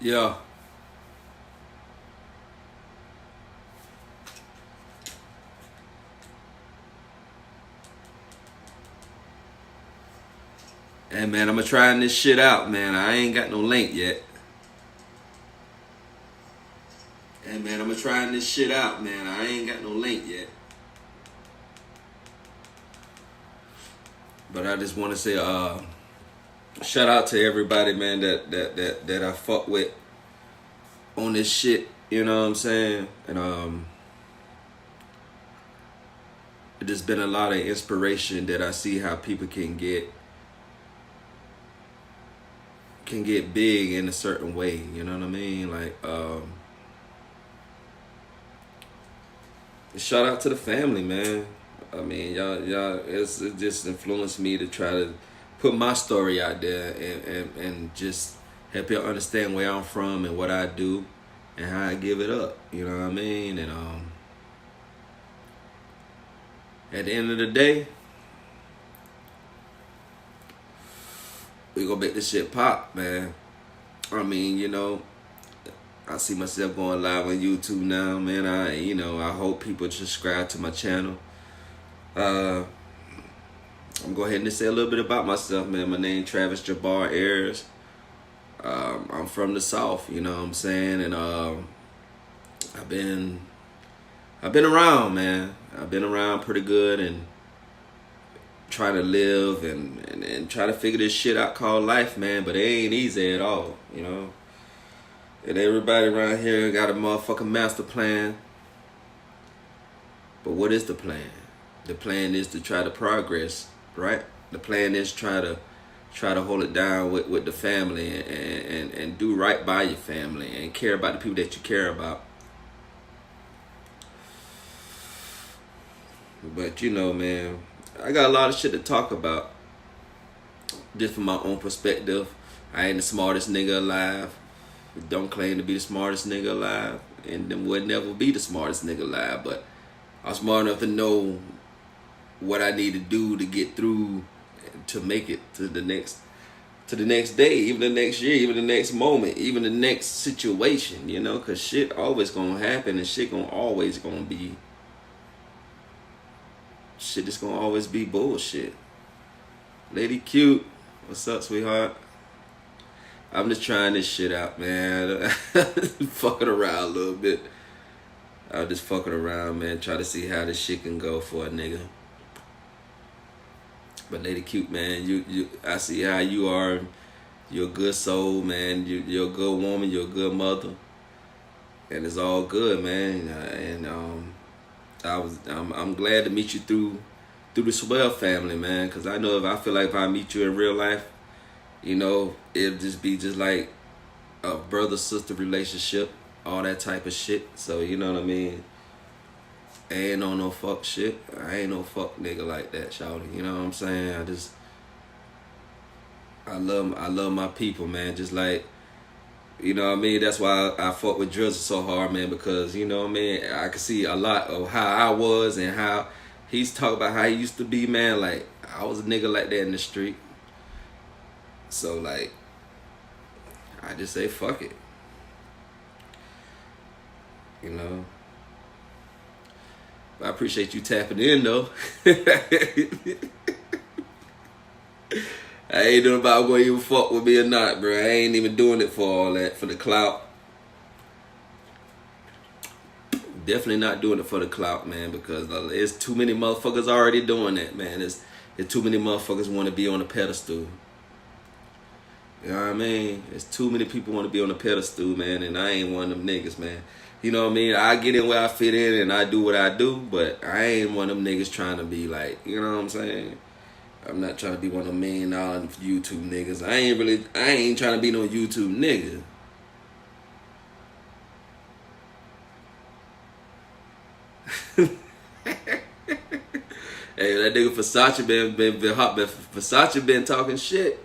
Yeah. Hey man, I'm trying this shit out, man. I ain't got no link yet. Hey man, I'm trying this shit out, man. I ain't got no link yet. But I just want to say, shout out to everybody, man, that I fuck with on this shit. You know what I'm saying? And it just been a lot of inspiration that I see how people can get big in a certain way. You know what I mean? Like, shout out to the family, man. I mean, y'all, it just influenced me to try to put my story out there and just help y'all understand where I'm from and what I do and how I give it up. You know what I mean? And at the end of the day, we gonna make this shit pop, man. I mean, I see myself going live on YouTube now, man. I hope people subscribe to my channel. I'm gonna go ahead and just say a little bit about myself, man. My name Travis Jabbar Ayers. I'm from the South, you know what I'm saying, and I've been around, man. I've been around pretty good and trying to live and try to figure this shit out called life, man. But it ain't easy at all, you know. And everybody around here got a motherfucking master plan. But what is the plan? The plan is to try to progress, right? The plan is try to hold it down with the family and do right by your family and care about the people that you care about. But man, I got a lot of shit to talk about. Just from my own perspective. I ain't the smartest nigga alive. Don't claim to be the smartest nigga alive. And then would never be the smartest nigga alive. But I'm smart enough to know what I need to do to get through, to make it to the next day, even the next year, even the next moment, even the next situation, because shit always gonna happen and shit always gonna be shit is gonna always be bullshit. Lady Cute, what's up, sweetheart? I'm just trying this shit out, man. Fucking around a little bit. I'm just fucking around, man. Try to see how this shit can go for a nigga. But Lady Cute, man, I see how you are. You're a good soul, man. You're a good woman. You're a good mother, and it's all good, man. And I'm glad to meet you through the Swell family, man. Cause I know I feel like if I meet you in real life, it'll just be just like a brother-sister relationship, all that type of shit. So you know what I mean. I ain't on no fuck shit. I ain't no fuck nigga like that, shawty. You know what I'm saying? I love my people, man. Just like, you know what I mean? That's why I fuck with Drizzle so hard, man, because, you know what I mean? I can see a lot of how I was and how he's talking about how he used to be, man. Like, I was a nigga like that in the street. So, like, I just say fuck it. You know? I appreciate you tapping in, though. I ain't doing about whether you fuck with me or not, bro. I ain't even doing it for all that, for the clout. Definitely not doing it for the clout, man, because there's too many motherfuckers already doing that, man. There's too many motherfuckers want to be on a pedestal. You know what I mean? There's too many people want to be on a pedestal, man, and I ain't one of them niggas, man. You know what I mean? I get in where I fit in and I do what I do, but I ain't one of them niggas trying to be like, you know what I'm saying? I'm not trying to be one of them $1 million YouTube niggas. I ain't trying to be no YouTube nigga. Hey, that nigga Versace been talking shit.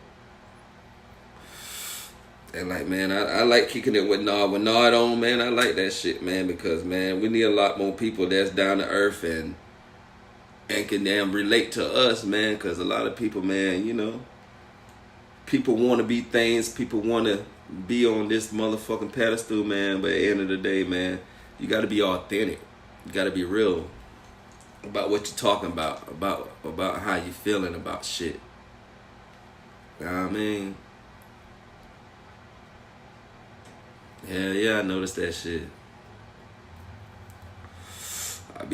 And like, man, I like kicking it with Nard. With Nard on, man, I like that shit, man, because, man, we need a lot more people that's down to earth and can damn relate to us, man, because a lot of people, man, people want to be things. People want to be on this motherfucking pedestal, man. But at the end of the day, man, you gotta be authentic. You gotta be real about what you're talking about how you feeling about shit. You know what I mean? Hell yeah, I noticed that shit. I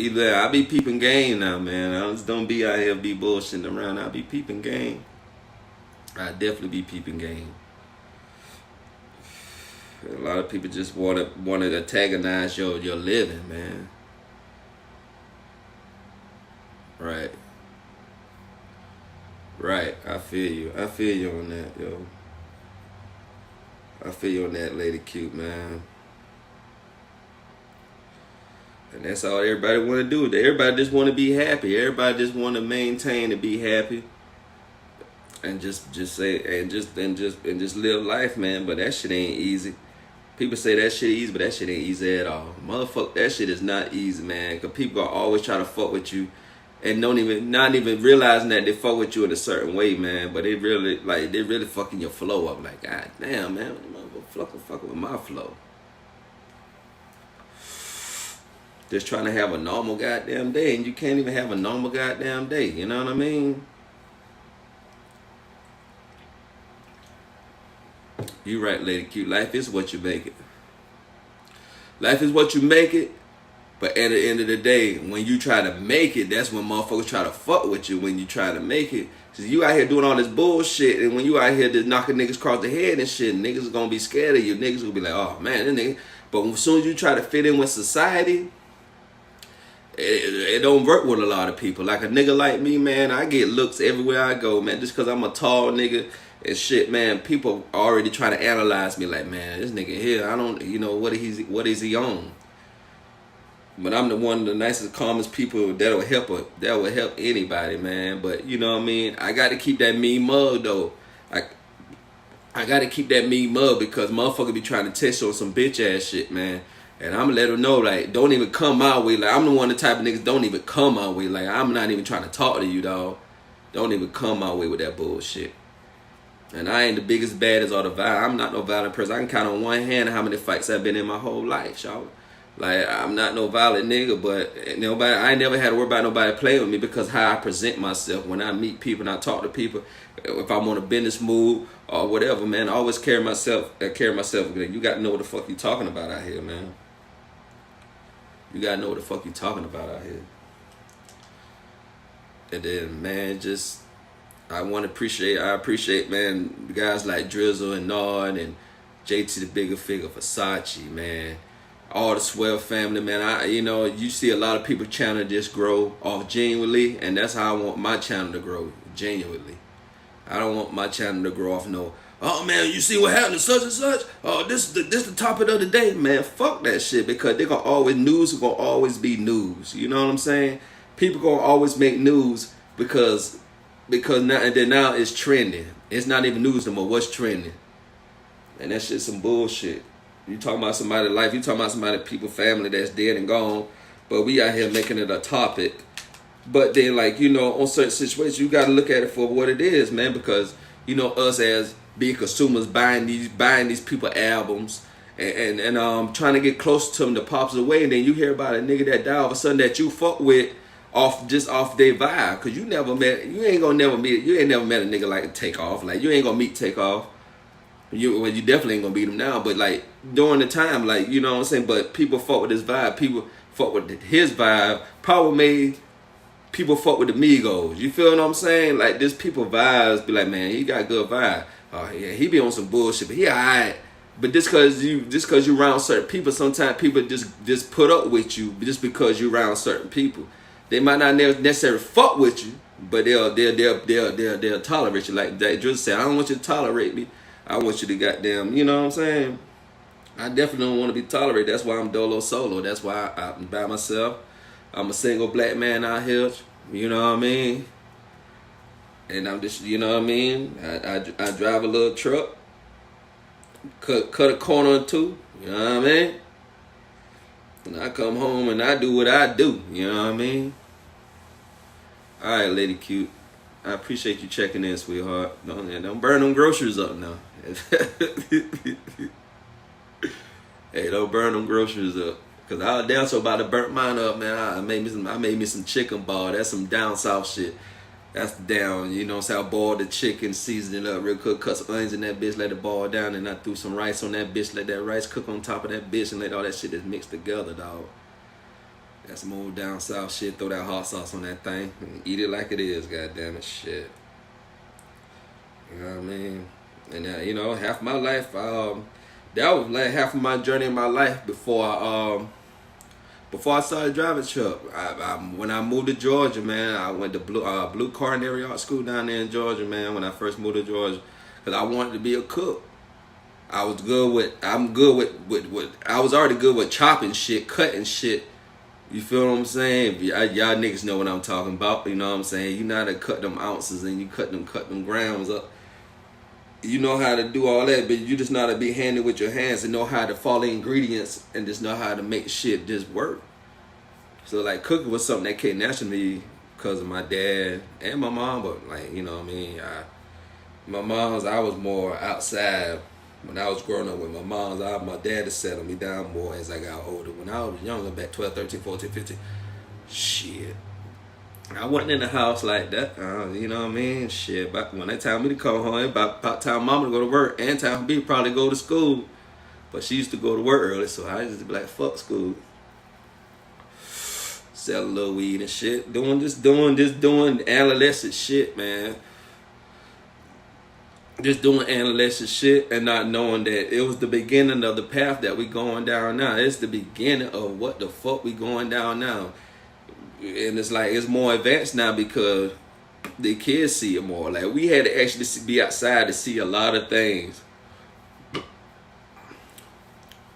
be peeping game now, man. I just don't be out here be bullshitting around. I be peeping game. I definitely be peeping game. A lot of people just want to antagonize your living, man. Right. Right. I feel you. I feel you on that, yo. I feel you on that, Lady Cute, man. And that's all everybody want to do. Everybody just want to be happy. Everybody just want to maintain and be happy, and just live life, man. But that shit ain't easy. People say that shit easy, but that shit ain't easy at all. Motherfucker, that shit is not easy, man. Cause people are always trying to fuck with you, and not even realizing that they fuck with you in a certain way, man. But they really fucking your flow up. Like, god damn, man, motherfucker fucking with my flow. Just trying to have a normal goddamn day, and you can't even have a normal goddamn day. You know what I mean? You right, Lady Cute. Life is what you make it. Life is what you make it. But at the end of the day, when you try to make it, that's when motherfuckers try to fuck with you. When you try to make it, cause you out here doing all this bullshit, and when you out here just knocking niggas across the head and shit, niggas are gonna be scared of you. Niggas will be like, oh man, this nigga. But as soon as you try to fit in with society, it don't work with a lot of people. Like a nigga like me, man, I get looks everywhere I go, man. Just cause I'm a tall nigga and shit, man. People already trying to analyze me like, man, this nigga here, I don't, what is he on? But I'm the one of the nicest, calmest people that will help anybody, man. But you know what I mean? I got to keep that mean mug though. I got to keep that mean mug because motherfucker be trying to test you on some bitch ass shit, man. And I'm gonna let them know, like, don't even come my way. Like, I'm the one, the type of niggas don't even come my way. Like, I'm not even trying to talk to you, dog. Don't even come my way with that bullshit. And I ain't the biggest, baddest, or the violent. I'm not no violent person. I can count on one hand how many fights I've been in my whole life, y'all. Like, I'm not no violent nigga, but I ain't never had to worry about nobody playing with me because how I present myself when I meet people and I talk to people. If I'm on a business move or whatever, man, I always carry myself. You got to know what the fuck you talking about out here, man. You gotta know what the fuck you talking about out here. And then, man, I appreciate, man, guys like Drizzle and Nard and JT the Bigger Figure, Versace, man. All the Swell family, man. You see a lot of people's channel just grow off genuinely, and that's how I want my channel to grow, genuinely. I don't want my channel to grow off no, oh man, you see what happened to such and such? Oh, this the topic of the day, man. Fuck that shit because news is gonna always be news. You know what I'm saying? People gonna always make news because now it's trending. It's not even news no more. What's trending? And that shit's some bullshit. You talking about somebody's life, you talking about somebody's people, family that's dead and gone, but we out here making it a topic. But then, on certain situations, you gotta look at it for what it is, man, because us as being consumers buying these people albums and trying to get close to them to pops away, and then you hear about a nigga that died all of a sudden that you fuck with off their vibe, cause you ain't never met a nigga like Takeoff. Like, you ain't gonna meet Takeoff. You definitely ain't gonna beat him now, but like during the time, like, you know what I'm saying. But people fuck with his vibe. People fuck with his vibe. Probably made people fuck with the Migos. You feel what I'm saying? Like, this people vibes be like, man, he got good vibe. Oh yeah, he be on some bullshit, but he alright. But just cause you around certain people, sometimes people just put up with you just because you around certain people. They might not necessarily fuck with you, but they'll tolerate you. Like that Drizzle said, I don't want you to tolerate me. I want you to goddamn, you know what I'm saying? I definitely don't want to be tolerated. That's why I'm dolo solo. That's why I'm by myself. I'm a single black man out here. You know what I mean? And I'm just, you know what I mean? I drive a little truck. Cut a corner or two. You know what I mean? And I come home and I do what I do. You know what I mean? Alright, Lady Cute. I appreciate you checking in, sweetheart. Don't burn them groceries up now. Hey, don't burn them groceries up. Cause I was down so about to burn mine up, man. I made me some chicken ball. That's some down south shit. That's down, you know what I'm saying? I boiled the chicken, seasoned it up real quick, cut some onions in that bitch, let it boil down, and I threw some rice on that bitch, let that rice cook on top of that bitch, and let all that shit just mix together, dog. That's some old down south shit. Throw that hot sauce on that thing and eat it like it is, goddamn it, shit. You know what I mean? And you know, half my life, that was like half of my journey in my life before I started driving truck. When I moved to Georgia, man, I went to Blue Culinary Art School down there in Georgia, man. When I first moved to Georgia, cause I wanted to be a cook. I was already good with chopping shit, cutting shit. You feel what I'm saying? Y'all niggas know what I'm talking about. You know what I'm saying? You know how to cut them ounces and you cut them grams up. You know how to do all that, but you just know how to be handy with your hands and know how to follow ingredients and just know how to make shit just work. So like cooking was something that came naturally because of my dad and my mom, but like, you know what I mean? I was more outside. When I was growing up with my mom, my dad had settled me down more as I got older. When I was younger, back 12, 13, 14, 15, shit. I wasn't in the house like that, you know what I mean? Shit, but when they tell me to come home, about time mama to go to work and time for me to probably go to school. But she used to go to work early, so I used to be like, fuck school. Sell a little weed and shit. Doing adolescent shit, man. Just doing adolescent shit and not knowing that it was the beginning of the path that we going down now. It's the beginning of what the fuck we going down now. And it's like, it's more advanced now because the kids see it more. Like, we had to actually be outside to see a lot of things.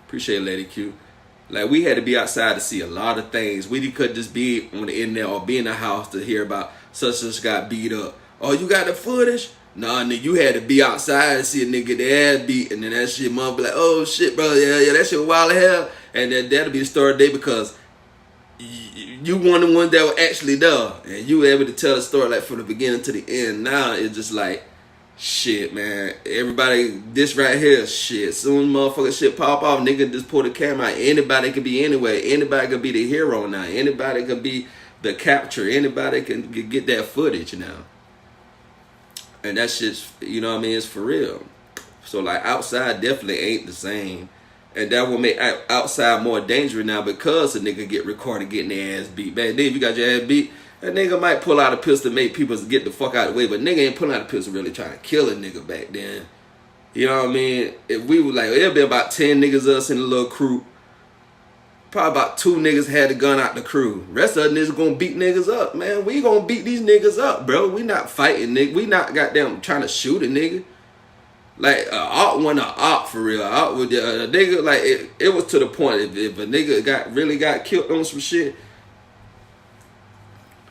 Appreciate it, Lady Q. Like, we had to be outside to see a lot of things. We couldn't just be on the internet or be in the house to hear about such and such got beat up. Oh, you got the footage? Nah, nigga, you had to be outside to see a nigga get their ass beat, and then that shit, mom be like, oh shit, bro, yeah, that shit wild as hell. And then that'll be the story of the day because you one of the ones that were actually there, and you were able to tell the story like from the beginning to the end. Now it's just like, shit, man, everybody, this right here, shit, soon as motherfucker shit pop off, nigga just pull the camera out. Anybody can be anywhere. Anybody can be the hero now. Anybody can be the capture. Anybody can get that footage now. And that shit's, you know what I mean, it's for real. So like outside definitely ain't the same. And that will make outside more dangerous now because a nigga get recorded getting their ass beat. Back then, if you got your ass beat, that nigga might pull out a pistol to make people get the fuck out of the way. But nigga ain't pulling out a pistol really trying to kill a nigga back then. You know what I mean? If we were like, it'll be about 10 niggas us in a little crew. Probably about 2 niggas had the gun out the crew. Rest of the niggas gonna beat niggas up, man. We gonna beat these niggas up, bro. We not fighting, nigga. We not goddamn trying to shoot a nigga. Like, Art won a Art for real. Art with a nigga, like, it was to the point, if a nigga really got killed on some shit,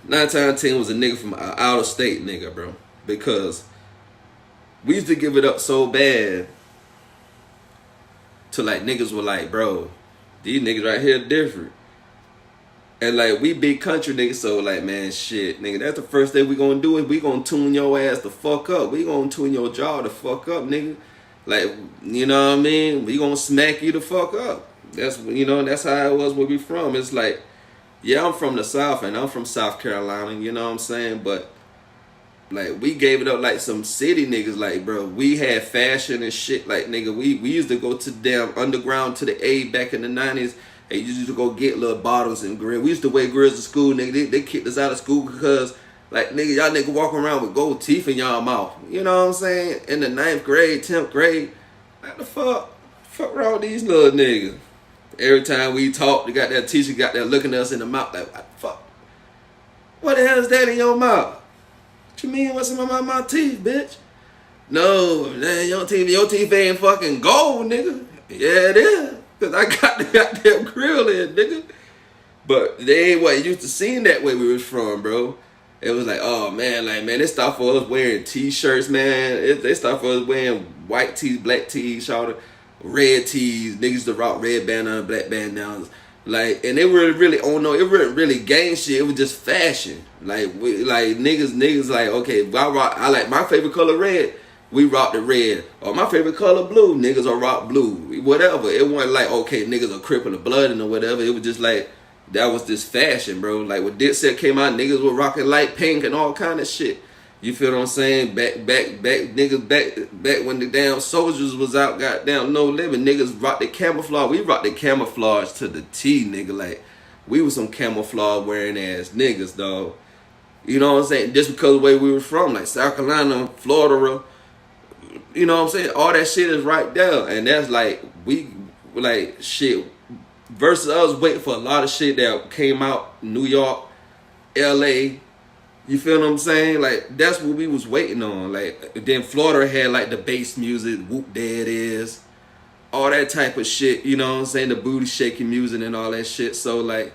9 times 10 was a nigga from out of state nigga, bro. Because we used to give it up so bad to like niggas were like, bro, these niggas right here different. And like, we big country niggas, so like, man, shit, nigga, that's the first thing we gonna do is we gonna tune your ass the fuck up. We gonna tune your jaw the fuck up, nigga. Like, you know what I mean? We gonna smack you the fuck up. That's, you know, that's how it was where we from. It's like, yeah, I'm from the South and I'm from South Carolina, you know what I'm saying? But like, we gave it up like some city niggas, like, bro, we had fashion and shit, like, nigga, we used to go to damn underground to the A back in the 90s, and used to go get little bottles and grills. We used to wear grills to school, nigga. They kicked us out of school because, like, nigga, y'all nigga walking around with gold teeth in y'all mouth. You know what I'm saying? In the 9th grade, 10th grade, what the fuck? Fuck wrong with these little niggas? Every time we talk, they got that teacher got there looking at us in the mouth like, what the fuck? What the hell is that in your mouth? What you mean, what's in my teeth, bitch? No, man, your teeth ain't fucking gold, nigga. Yeah, it is. Because I got the goddamn grill in, nigga. But they ain't what used to seem that way we was from, bro. It was like, oh, man, like, man, they start for us wearing T-shirts, man. They start for us wearing white tees, black tees, red tees. Niggas to rock red bandana, black bandanas. Like, and they were really, oh no, it wasn't really gang shit. It was just fashion. Like, niggas, like, okay, I like my favorite color red. We rock the red. Or my favorite color blue. Niggas will rock blue. Whatever. It wasn't like, okay, niggas are crippling the blood and or whatever. It was just like, that was this fashion, bro. Like when Dipset came out, niggas were rocking light pink and all kind of shit. You feel what I'm saying? Back, niggas, back when the damn soldiers was out, goddamn no limit. Niggas rocked the camouflage. We rocked the camouflage to the T, nigga. Like, we was some camouflage wearing ass niggas, dog. You know what I'm saying? Just because of the way we were from, like South Carolina, Florida, you know what I'm saying? All that shit is right there. And that's like, shit. Versus us waiting for a lot of shit that came out New York, LA. You feel what I'm saying? Like, that's what we was waiting on. Like, then Florida had like the bass music, whoop, there it is. All that type of shit, you know what I'm saying? The booty shaking music and all that shit. So like,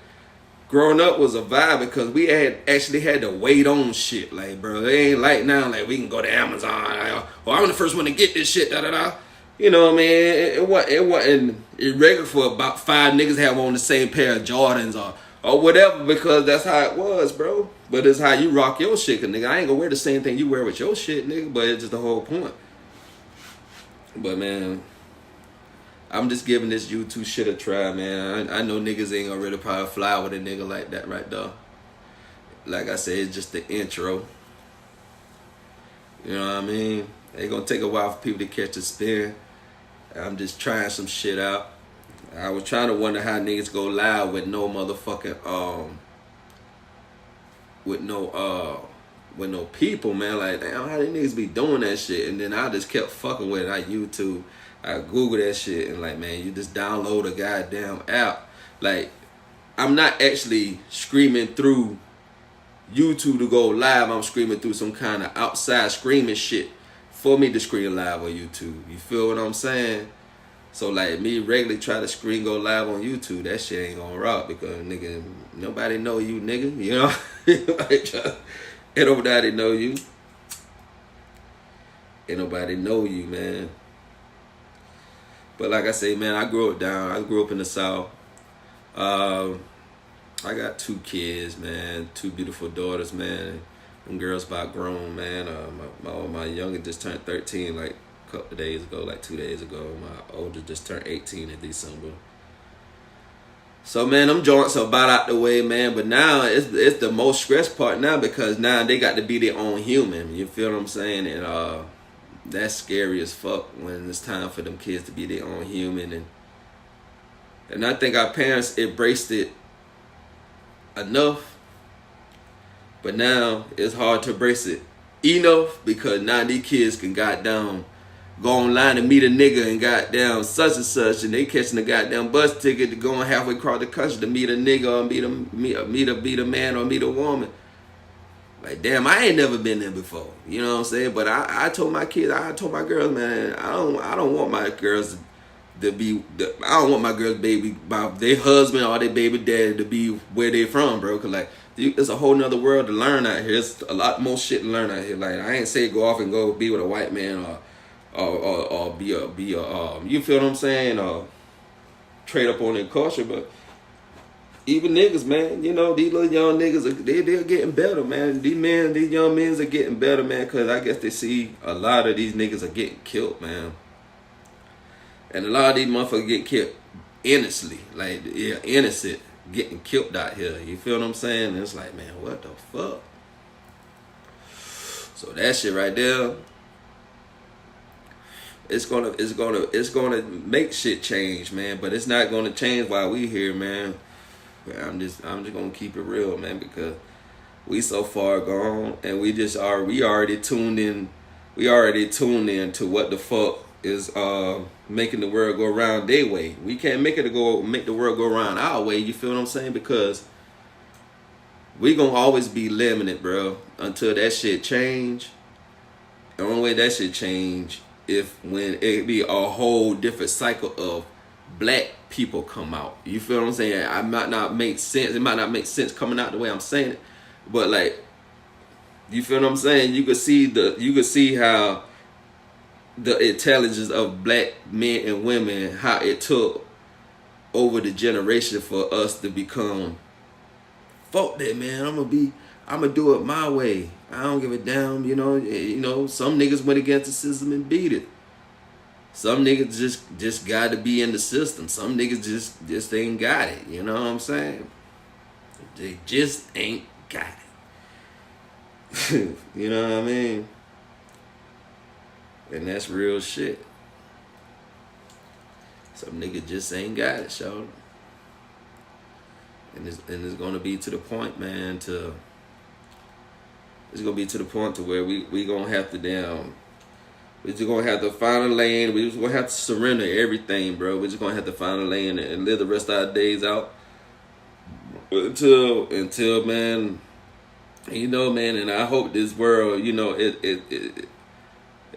growing up was a vibe because we actually had to wait on shit. Like, bro, it ain't like now, like we can go to Amazon. Like, oh, I'm the first one to get this shit, da da da. You know what I mean? It wasn't irregular for about 5 niggas have on the same pair of Jordans or whatever, because that's how it was, bro. But it's how you rock your shit, cause nigga, I ain't gonna wear the same thing you wear with your shit, nigga. But it's just the whole point. But man, I'm just giving this YouTube shit a try, man. I know niggas ain't gonna really probably fly with a nigga like that right there. Like I said, it's just the intro. You know what I mean? It's gonna take a while for people to catch the spin. I'm just trying some shit out. I was trying to wonder how niggas go live with no motherfucking with no people, man. Like, damn, how these niggas be doing that shit? And then I just kept fucking with it. I Google that shit, and like, man, you just download a goddamn app. Like, I'm not actually screaming through YouTube to go live. I'm screaming through some kind of outside screaming shit for me to scream live on YouTube. You feel what I'm saying? So like, me regularly try to go live on YouTube, that shit ain't gonna rock, because nigga, nobody know you, nigga. You know? Ain't nobody know you. Ain't nobody know you, man. But like I say, man, I grew up in the South. I got 2 kids, man. 2 beautiful daughters, man. Them girls about grown, man. My youngest just turned 13 like a couple of days ago, like 2 days ago. My oldest just turned 18 in December. So man, them joints are about out the way, man. But now it's the most stress part now, because now they got to be their own human. You feel what I'm saying? And that's scary as fuck when it's time for them kids to be their own human. And I think our parents embraced it enough. But now it's hard to embrace it enough, because now these kids can goddamn go online and meet a nigga and goddamn such and such, and they catching a goddamn bus ticket to going halfway across the country to meet a nigga or meet a man or meet a woman. Like, damn, I ain't never been there before. You know what I'm saying? But I told my kids, I told my girls, man, I don't want my girls to be, I don't want my girls' baby, their husband or their baby daddy to be where they from, bro. Cause like, it's a whole nother world to learn out here. It's a lot more shit to learn out here. Like, I ain't say go off and go be with a white man or be a you feel what I'm saying, or trade up on their culture. But even niggas, man, you know, these little young niggas, they're getting better, man. These young men are getting better, man, because I guess they see a lot of these niggas are getting killed, man. And a lot of these motherfuckers get killed innocently, like, yeah, innocent, getting killed out here. You feel what I'm saying? And it's like, man, what the fuck? So that shit right there, it's gonna make shit change, man. But it's not gonna change while we here, man. I'm just gonna keep it real, man, because we so far gone, and we already tuned in to what the fuck is making the world go around their way. We can't make the world go around our way. You feel what I'm saying? Because we gonna always be limited, bro, until that shit change. The only way that shit change when it be a whole different cycle of black people come out. You feel what I'm saying? It might not make sense coming out the way I'm saying it, but like, you feel what I'm saying? You could see how the intelligence of black men and women, how it took over the generation for us to become, fuck that, man. I'm gonna do it my way. I don't give a damn, some niggas went against the system and beat it. Some niggas just got to be in the system. Some niggas just ain't got it. You know what I'm saying? They just ain't got it. You know what I mean? And that's real shit. Some niggas just ain't got it, y'all. And it's gonna be to the point, man, it's gonna be to the point to where we gonna have to we're just gonna have to find a lane. We're just gonna have to surrender everything, bro. We're just gonna have to find a lane and live the rest of our days out until man, man. And I hope this world,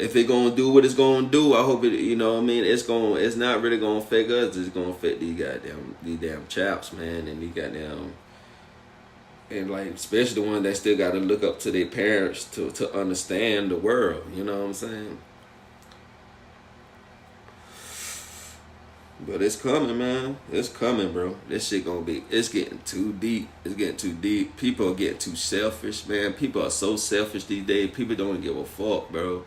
if it gonna do what it's gonna do, I hope it, it's not really gonna affect us. It's gonna affect these damn chaps, man, and these goddamn, and like especially the ones that still got to look up to their parents to understand the world. You know what I'm saying? But it's coming, man. It's coming, bro. This shit it's getting too deep. It's getting too deep. People are getting too selfish, man. People are so selfish these days. People don't give a fuck, bro.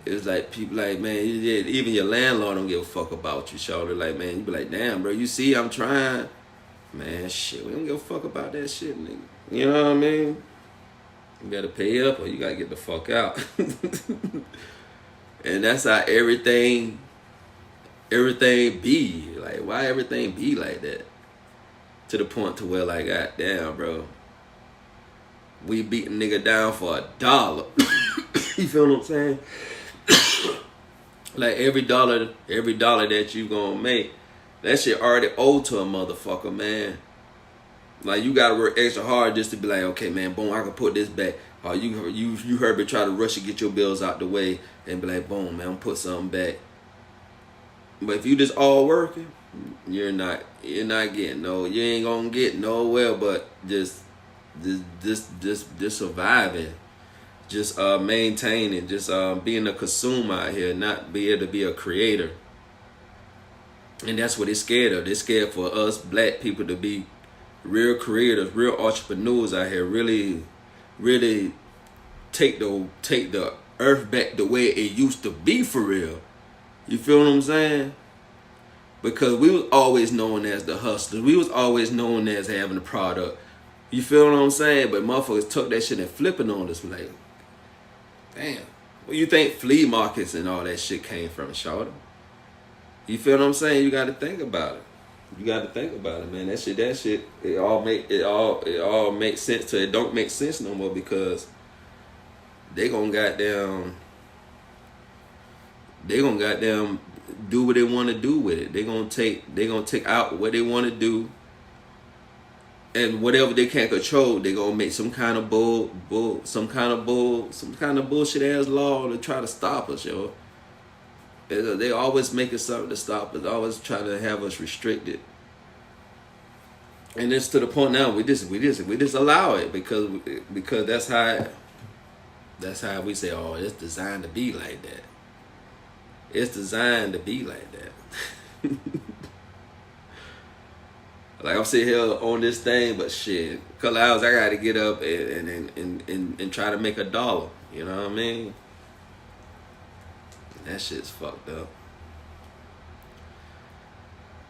It's like people like, man, even your landlord don't give a fuck about you, shorty. Like, man, you be like, damn, bro, you see I'm trying. Man, shit, we don't give a fuck about that shit, nigga. You know what I mean? You better pay up or you gotta get the fuck out. And that's how everything be. Like, why everything be like that? To the point to where, like, goddamn, bro, we beat a nigga down for $1. You feel what I'm saying? Like, every dollar that you gonna make, that shit already owed to a motherfucker, man. Like, you gotta work extra hard just to be like, okay, man, boom, I can put this back. Or you heard me try to rush and get your bills out the way and be like, boom, man, I'm put something back. But if you just all working, you're not getting you ain't gonna get nowhere but just surviving, just maintaining, just being a consumer out here, not be able to be a creator. And that's what they're scared of. They're scared for us black people to be real creators, real entrepreneurs out here, really take the earth back the way it used to be for real. You feel what I'm saying? Because we was always known as the hustlers. We was always known as having a product. You feel what I'm saying? But motherfuckers took that shit and flipping on us. Like, damn. Where you think flea markets and all that shit came from, shorty? You feel what I'm saying? You got to think about it. You got to think about it, man. That shit, it all makes sense till it don't make sense no more, because they gonna goddamn do what they want to do with it. They gonna take out what they want to do, and whatever they can't control, they gonna make some kind of bullshit ass law to try to stop us, yo. They always making something to stop us, always trying to have us restricted. And it's to the point now we just allow it because that's how we say, oh, it's designed to be like that. It's designed to be like that. Like, I'm sitting here on this thing, but shit, a couple hours I gotta get up and try to make $1. You know what I mean? That shit's fucked up.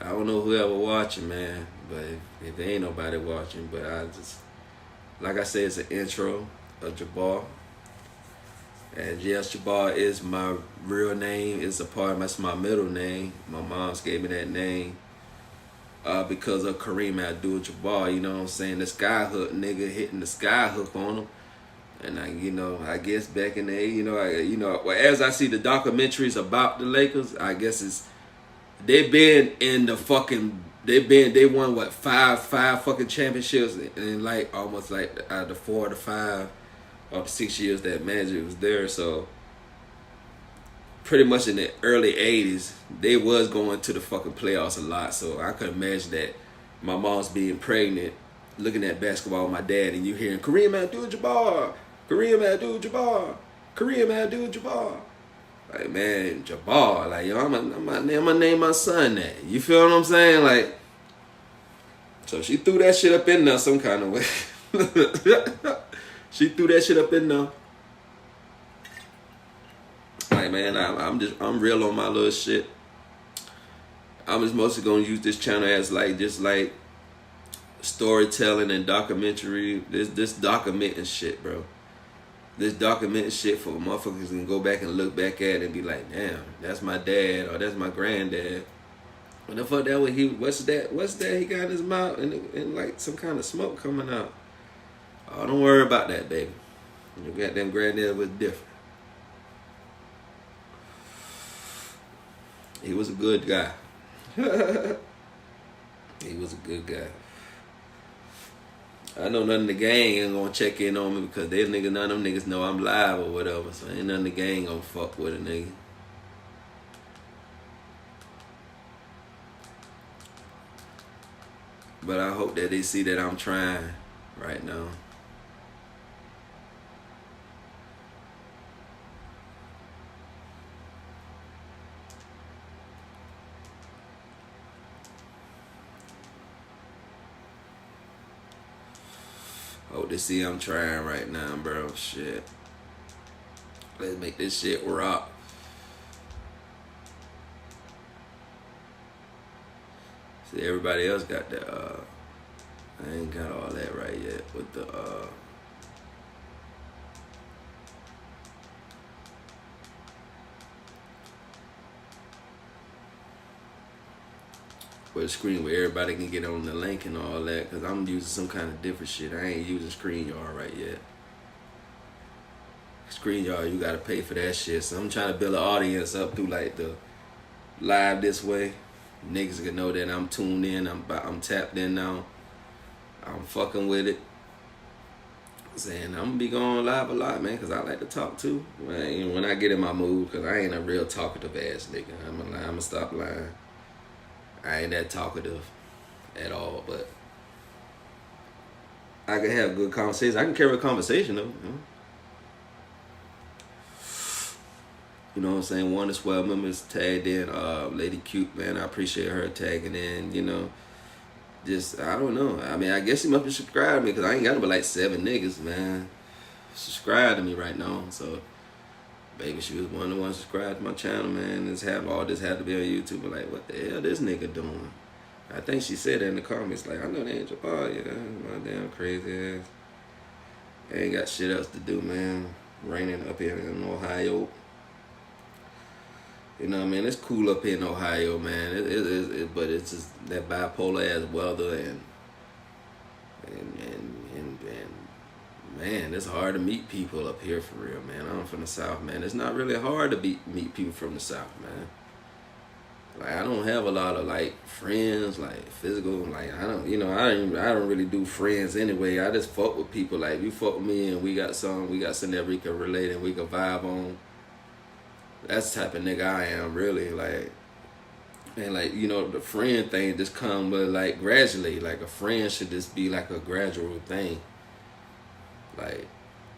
I don't know whoever watching, man, but if there ain't nobody watching, but I just, like I said, it's an intro of Jabbar. And yes, Jabbar is my real name. That's my middle name. My mom's gave me that name because of Kareem Abdul-Jabbar. You know what I'm saying? The skyhook nigga hitting the skyhook on him. And I guess back in the day, as I see the documentaries about the Lakers, I guess they won what, five fucking championships in like almost like the 4 to 5 or 6 years that Magic was there. So pretty much in the early 80s, they was going to the fucking playoffs a lot. So I could imagine that my mom's being pregnant, looking at basketball with my dad, and you hearing Kareem Abdul-Jabbar, Kareem Abdul-Jabbar, Kareem Abdul-Jabbar. Like, man, Jabbar. Like, yo, I'm gonna name my son that. You feel what I'm saying? Like, so she threw that shit up in there some kind of way. She threw that shit up in there. Like, man, I'm real on my little shit. I'm just mostly gonna use this channel as like just like storytelling and documentary. This documenting shit, bro. This documenting shit for motherfuckers can go back and look back at it and be like, damn, that's my dad or that's my granddad. What the fuck that was he? What's that he got in his mouth and like some kind of smoke coming out? Oh, don't worry about that, baby. Your goddamn granddad was different. He was a good guy. He was a good guy. I know none of the gang ain't gonna check in on me because none of them niggas know I'm live or whatever. So ain't none of the gang gonna fuck with a nigga. But I hope that they see that I'm trying right now. Hope they see I'm trying right now, bro. Shit. Let's make this shit rock. See, everybody else got that, I ain't got all that right yet with the, with a screen where everybody can get on the link and all that, because I'm using some kind of different shit. I ain't using StreamYard right yet. StreamYard, you gotta pay for that shit. So I'm trying to build an audience up through like the live this way. Niggas can know that I'm tuned in, I'm tapped in now. I'm fucking with it. Saying I'm gonna be going live a lot, man, because I like to talk too. When I get in my mood, because I ain't a real talkative ass nigga. I'm gonna stop lying. I ain't that talkative at all, but I can have good conversations. I can carry a conversation though. You know what I'm saying? One of the 12 members tagged in, Lady Cute, man. I appreciate her tagging in, you know. Just, I don't know. I mean, I guess she must be subscribed to me because I ain't got but like 7 niggas, man. Subscribe to me right now. So, baby, she was one of the ones subscribed to my channel, man. All this had to be on YouTube. But like, what the hell this nigga doing? I think she said that in the comments. Like, I know they ain't Jabbar. Yeah, my damn crazy ass. I ain't got shit else to do, man. Raining up here in Ohio. You know what I mean? It's cool up here in Ohio, man. But it's just that bipolar ass weather and man, it's hard to meet people up here for real, man. I'm from the South, man. It's not really hard to meet people from the South, man. Like, I don't have a lot of like friends, like physical. Like, I don't really do friends anyway. I just fuck with people. Like, you fuck with me and we got something that we can relate and we can vibe on. That's the type of nigga I am, really. Like, and like, you know, the friend thing just come but like gradually. Like, a friend should just be like a gradual thing. Like,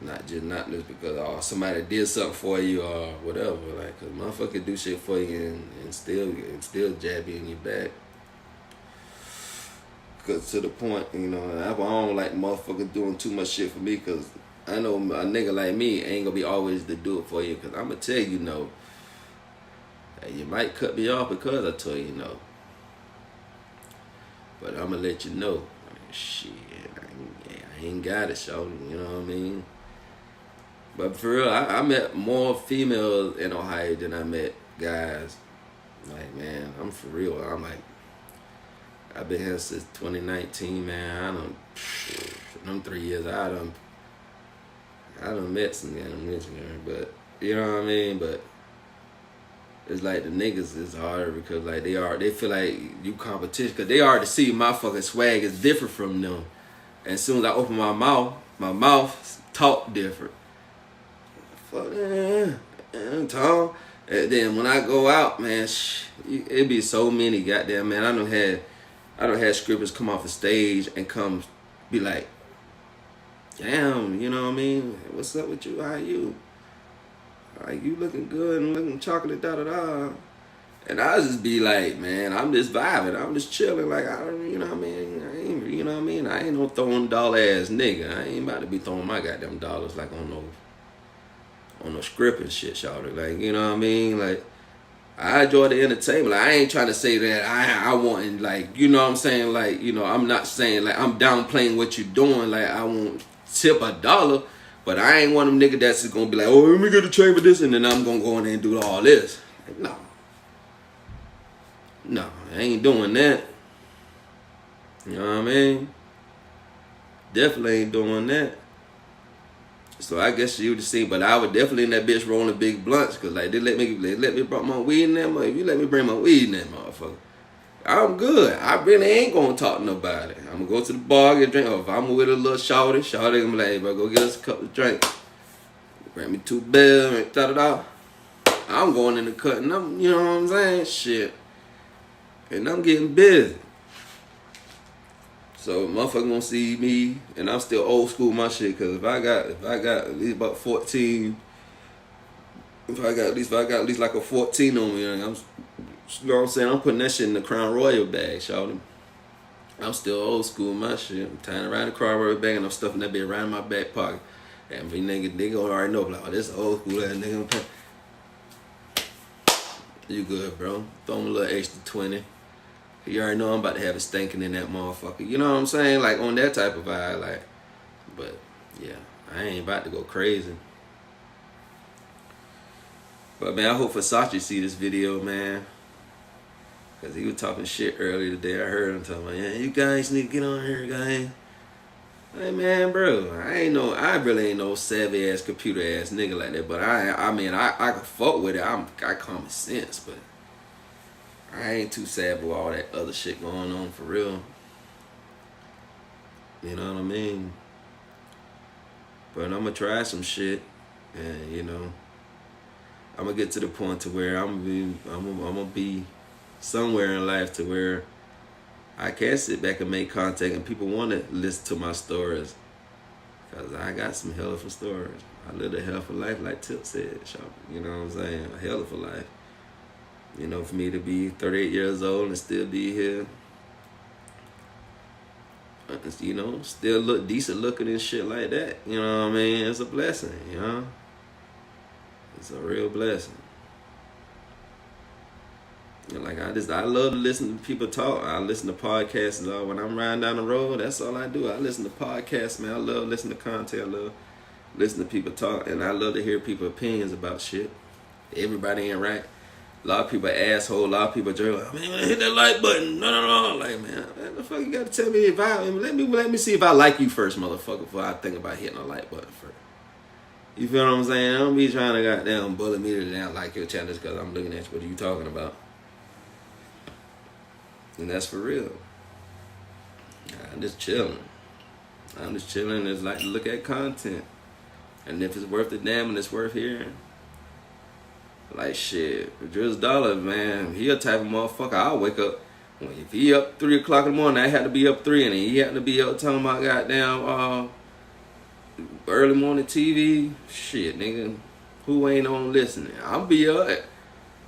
not just because somebody did something for you or whatever. Like, cause motherfucker do shit for you and still jab you in your back. Cause to the point, you know, I don't like motherfuckers doing too much shit for me, cause I know a nigga like me ain't gonna be always to do it for you, because I'm gonna tell you no. You might cut me off because I told you no. But I'm gonna let you know. Shit, I ain't got it, y'all. You know what I mean? But for real, I met more females in Ohio than I met guys. Like, man, I'm for real. I've been here since 2019, man. I'm 3 years out. I done met some guys, but you know what I mean. But it's like the niggas is harder because like they feel like you competition because they already see my fucking swag is different from them. And as soon as I open my mouth talk different. Fuck, I'm tall. And then when I go out, man, it be so many goddamn, man. I don't had scripters come off the stage and come be like, damn, you know what I mean? What's up with you? How you? Like, you looking good and looking chocolate, da da da. And I just be like, man, I'm just vibing. I'm just chilling. Like, I don't, you know what I mean? I ain't, you know what I mean? I ain't no throwing dollar ass nigga. I ain't about to be throwing my goddamn dollars like on no script and shit, shawty. Like, you know what I mean? Like, I enjoy the entertainment. Like, I ain't trying to say that I want, like, you know what I'm saying? Like, you know, I'm not saying, like, I'm downplaying what you're doing. Like, I won't tip $1. But I ain't one of them niggas that's just going to be like, oh, let me get a chain for this, and then I'm going to go in there and do all this. Like, no. No, I ain't doing that. You know what I mean? Definitely ain't doing that. So I guess you would have seen, but I would definitely in that bitch rolling big blunts, cause like they let me bring my weed in that motherfucker. If you let me bring my weed in that motherfucker, I'm good. I really ain't gonna talk to nobody. I'm gonna go to the bar, get a drink. Or if I'm with a little shorty gonna be like, hey, bro, go get us a couple of drinks. Bring me 2 bills, da da da. I'm going in the cut and I'm, you know what I'm saying? Shit. And I'm getting busy. So motherfucker gonna see me, and I'm still old school my shit. Cause if I got at least about 14, if I got at least like a 14 on me, and I'm, you know what I'm saying? I'm putting that shit in the Crown Royal bag, shawty. I'm still old school my shit. I'm tying around the Crown Royal bag, and I'm stuffing that bitch around my back pocket. And me nigga already know, like, oh, this old school ass nigga. You good, bro? Throw him a little extra 20. You already know I'm about to have it stinking in that motherfucker. You know what I'm saying? Like, on that type of vibe, like. But, yeah, I ain't about to go crazy. But, man, I hope Versace see this video, man. Because he was talking shit earlier today. I heard him talking about, yeah, you guys need to get on here, guys. Hey, man, bro, I really ain't no savvy ass computer ass nigga like that. But I mean, I can fuck with it. I got common sense, but I ain't too savvy with all that other shit going on for real. You know what I mean? But I'm gonna try some shit, and you know, I'm gonna get to the point to where I'm gonna be somewhere in life to where I can sit back and make contact, and people want to listen to my stories, cause I got some hell of a stories. I lived a hell of a life, like Tip said. You know what I'm saying? A hell of a life. You know, for me to be 38 years old and still be here, you know, still look decent looking and shit like that. You know what I mean? It's a blessing, you know? It's a real blessing. You know, like, I love to listen to people talk. I listen to podcasts and all. When I'm riding down the road, that's all I do. I listen to podcasts, man. I love listening to content. I love listening to people talk. And I love to hear people's opinions about shit. Everybody ain't right. A lot of people are asshole. A lot of people are jerk. Man, hit that like button. No. Like, man, what the fuck you got to tell me if let me see if I like you first, motherfucker, before I think about hitting a like button first. You feel what I'm saying? Don't be trying to goddamn bully me to down like your channel just because I'm looking at you. What are you talking about? And that's for real. I'm just chilling. It's like to look at content. And if it's worth the damn and it's worth hearing. Like shit, Drizzle Dollar, man, he a type of motherfucker. I'll wake up, if he up 3 o'clock in the morning, I had to be up 3, and he had to be up talking about goddamn early morning TV. Shit, nigga, who ain't on listening? I'll be up.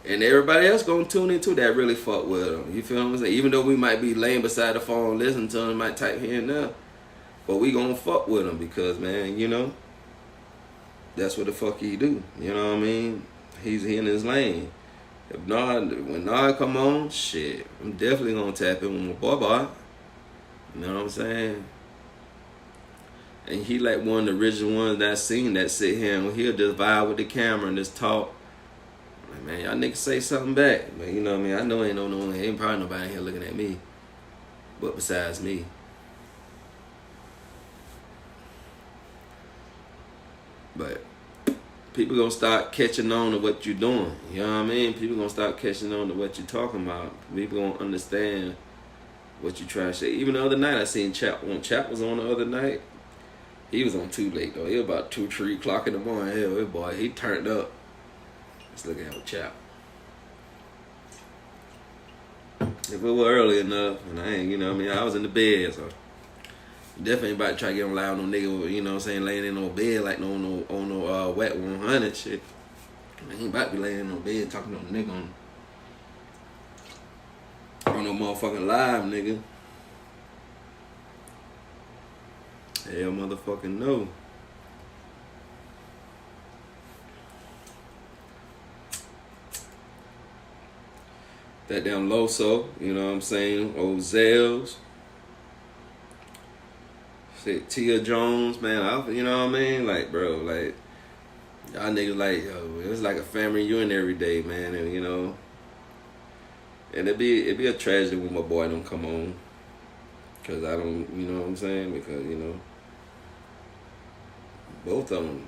And everybody else gonna tune into that really fuck with him. You feel what I'm saying? Even though we might be laying beside the phone listening to him, might type here and there, but we gonna fuck with him because, man, you know, that's what the fuck he do. You know what I mean? He's in his lane. When Nard come on, shit, I'm definitely gonna tap in with my boy. You know what I'm saying? And he like one of the original ones that I seen that sit here and he'll just vibe with the camera and just talk. Man, y'all niggas say something back. But you know what I mean? I know ain't probably nobody here looking at me. But besides me. But people gonna start catching on to what you're doing. You know what I mean? People gonna start catching on to what you're talking about. People gonna understand what you trying to say. Even the other night I seen Chap was on the other night. He was on too late though. He was about 2, 3 o'clock in the morning. Hell, that boy, he turned up. Let's look at Chap. If it were early enough, and I ain't, you know what I mean, I was in the bed, so definitely about to try to get him loud on nigga, you know what I'm saying, laying in no bed like on no wet 100 shit. I ain't about to be laying in no bed talking to no nigga on no motherfucking live, nigga. Hell motherfucking no. That damn Loso, you know what I'm saying? Old Zales. Shit, Tia Jones, man. You know what I mean? Like, bro, like, y'all niggas like, yo, it's like a family reunion every day, man. And, you know, and it'd be a tragedy when my boy don't come on. Because I don't, you know what I'm saying? Because, you know, both of them,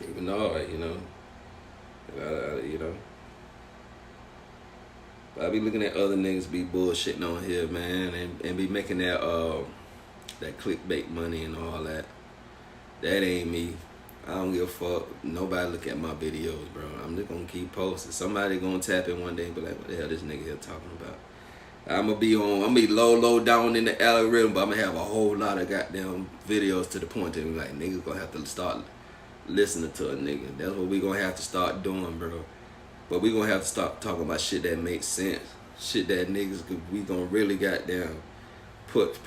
even though, you know, you know. I be looking at other niggas be bullshitting on here, man, and be making that clickbait money and all that. That ain't me. I don't give a fuck. Nobody look at my videos, bro. I'm just gonna keep posting. Somebody gonna tap in one day and be like, what the hell this nigga here talking about? I'm gonna be low down in the algorithm, but I'm gonna have a whole lot of goddamn videos to the point that like niggas gonna have to start listening to a nigga. That's what we gonna have to start doing, bro. But we gonna have to stop talking about shit that makes sense. Shit that niggas, we gonna really goddamn put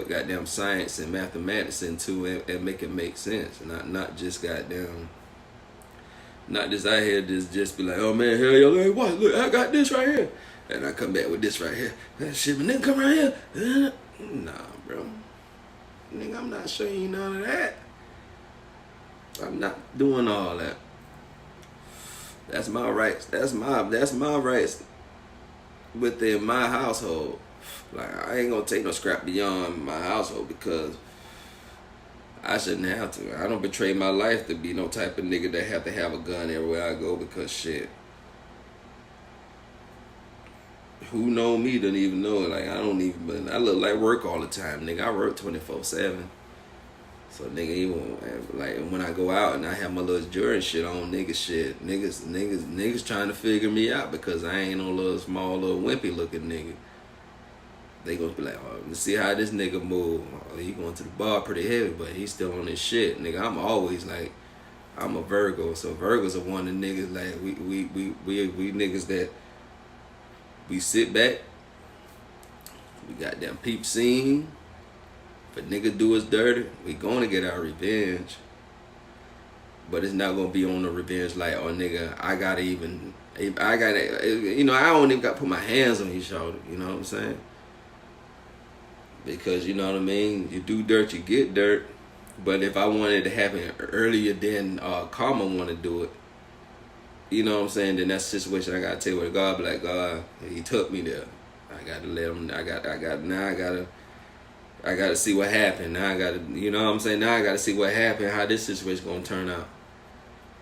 goddamn science and mathematics into and make it make sense. Not just goddamn, not just out here just be like, oh man, hell yo, like, what? Look, I got this right here. And I come back with this right here. That shit, but nigga come right here. Nah, bro. Nigga, I'm not showing you none of that. I'm not doing all that. That's my rights. That's my rights within my household. Like, I ain't gonna take no scrap beyond my household because I shouldn't have to. I don't betray my life to be no type of nigga that have to have a gun everywhere I go because shit. Who know me don't even know it. Like, I don't even, but I look like work all the time, nigga. I work 24/7. So nigga, even like when I go out and I have my little jewelry shit on, niggas trying to figure me out because I ain't no little small little wimpy looking nigga. They gonna be like, oh, let's see how this nigga move. Oh, he going to the bar pretty heavy, but he still on his shit, nigga. I'm always like, I'm a Virgo, so Virgos are one of the niggas like we niggas that we sit back, we got them peep scene. If a nigga do us dirty, we gonna get our revenge. But it's not gonna be on the revenge like, oh nigga, I gotta, you know, I don't even gotta put my hands on your shoulder, you know what I'm saying? Because, you know what I mean, you do dirt, you get dirt. But if I wanted it to happen earlier than karma wanna do it, you know what I'm saying, then that's a situation I gotta take with God, be like, God, he took me there. I gotta let him, I gotta see what happened. Now I gotta, you know what I'm saying? Now I gotta see what happened, how this situation gonna turn out.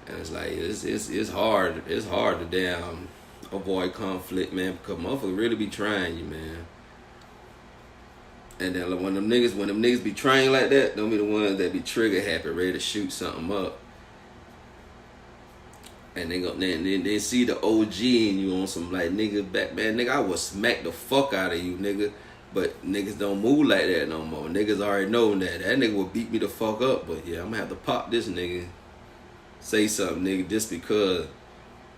And it's like, it's hard. It's hard to damn avoid conflict, man, because motherfuckers really be trying you, man. And then when them niggas be trying like that, them be the ones that be trigger happy, ready to shoot something up. And they see the OG in you on some like nigga back, man, nigga, I will smack the fuck out of you, nigga. But niggas don't move like that no more. Niggas already know that. That nigga will beat me the fuck up. But yeah, I'm gonna have to pop this nigga. Say something, nigga, just because.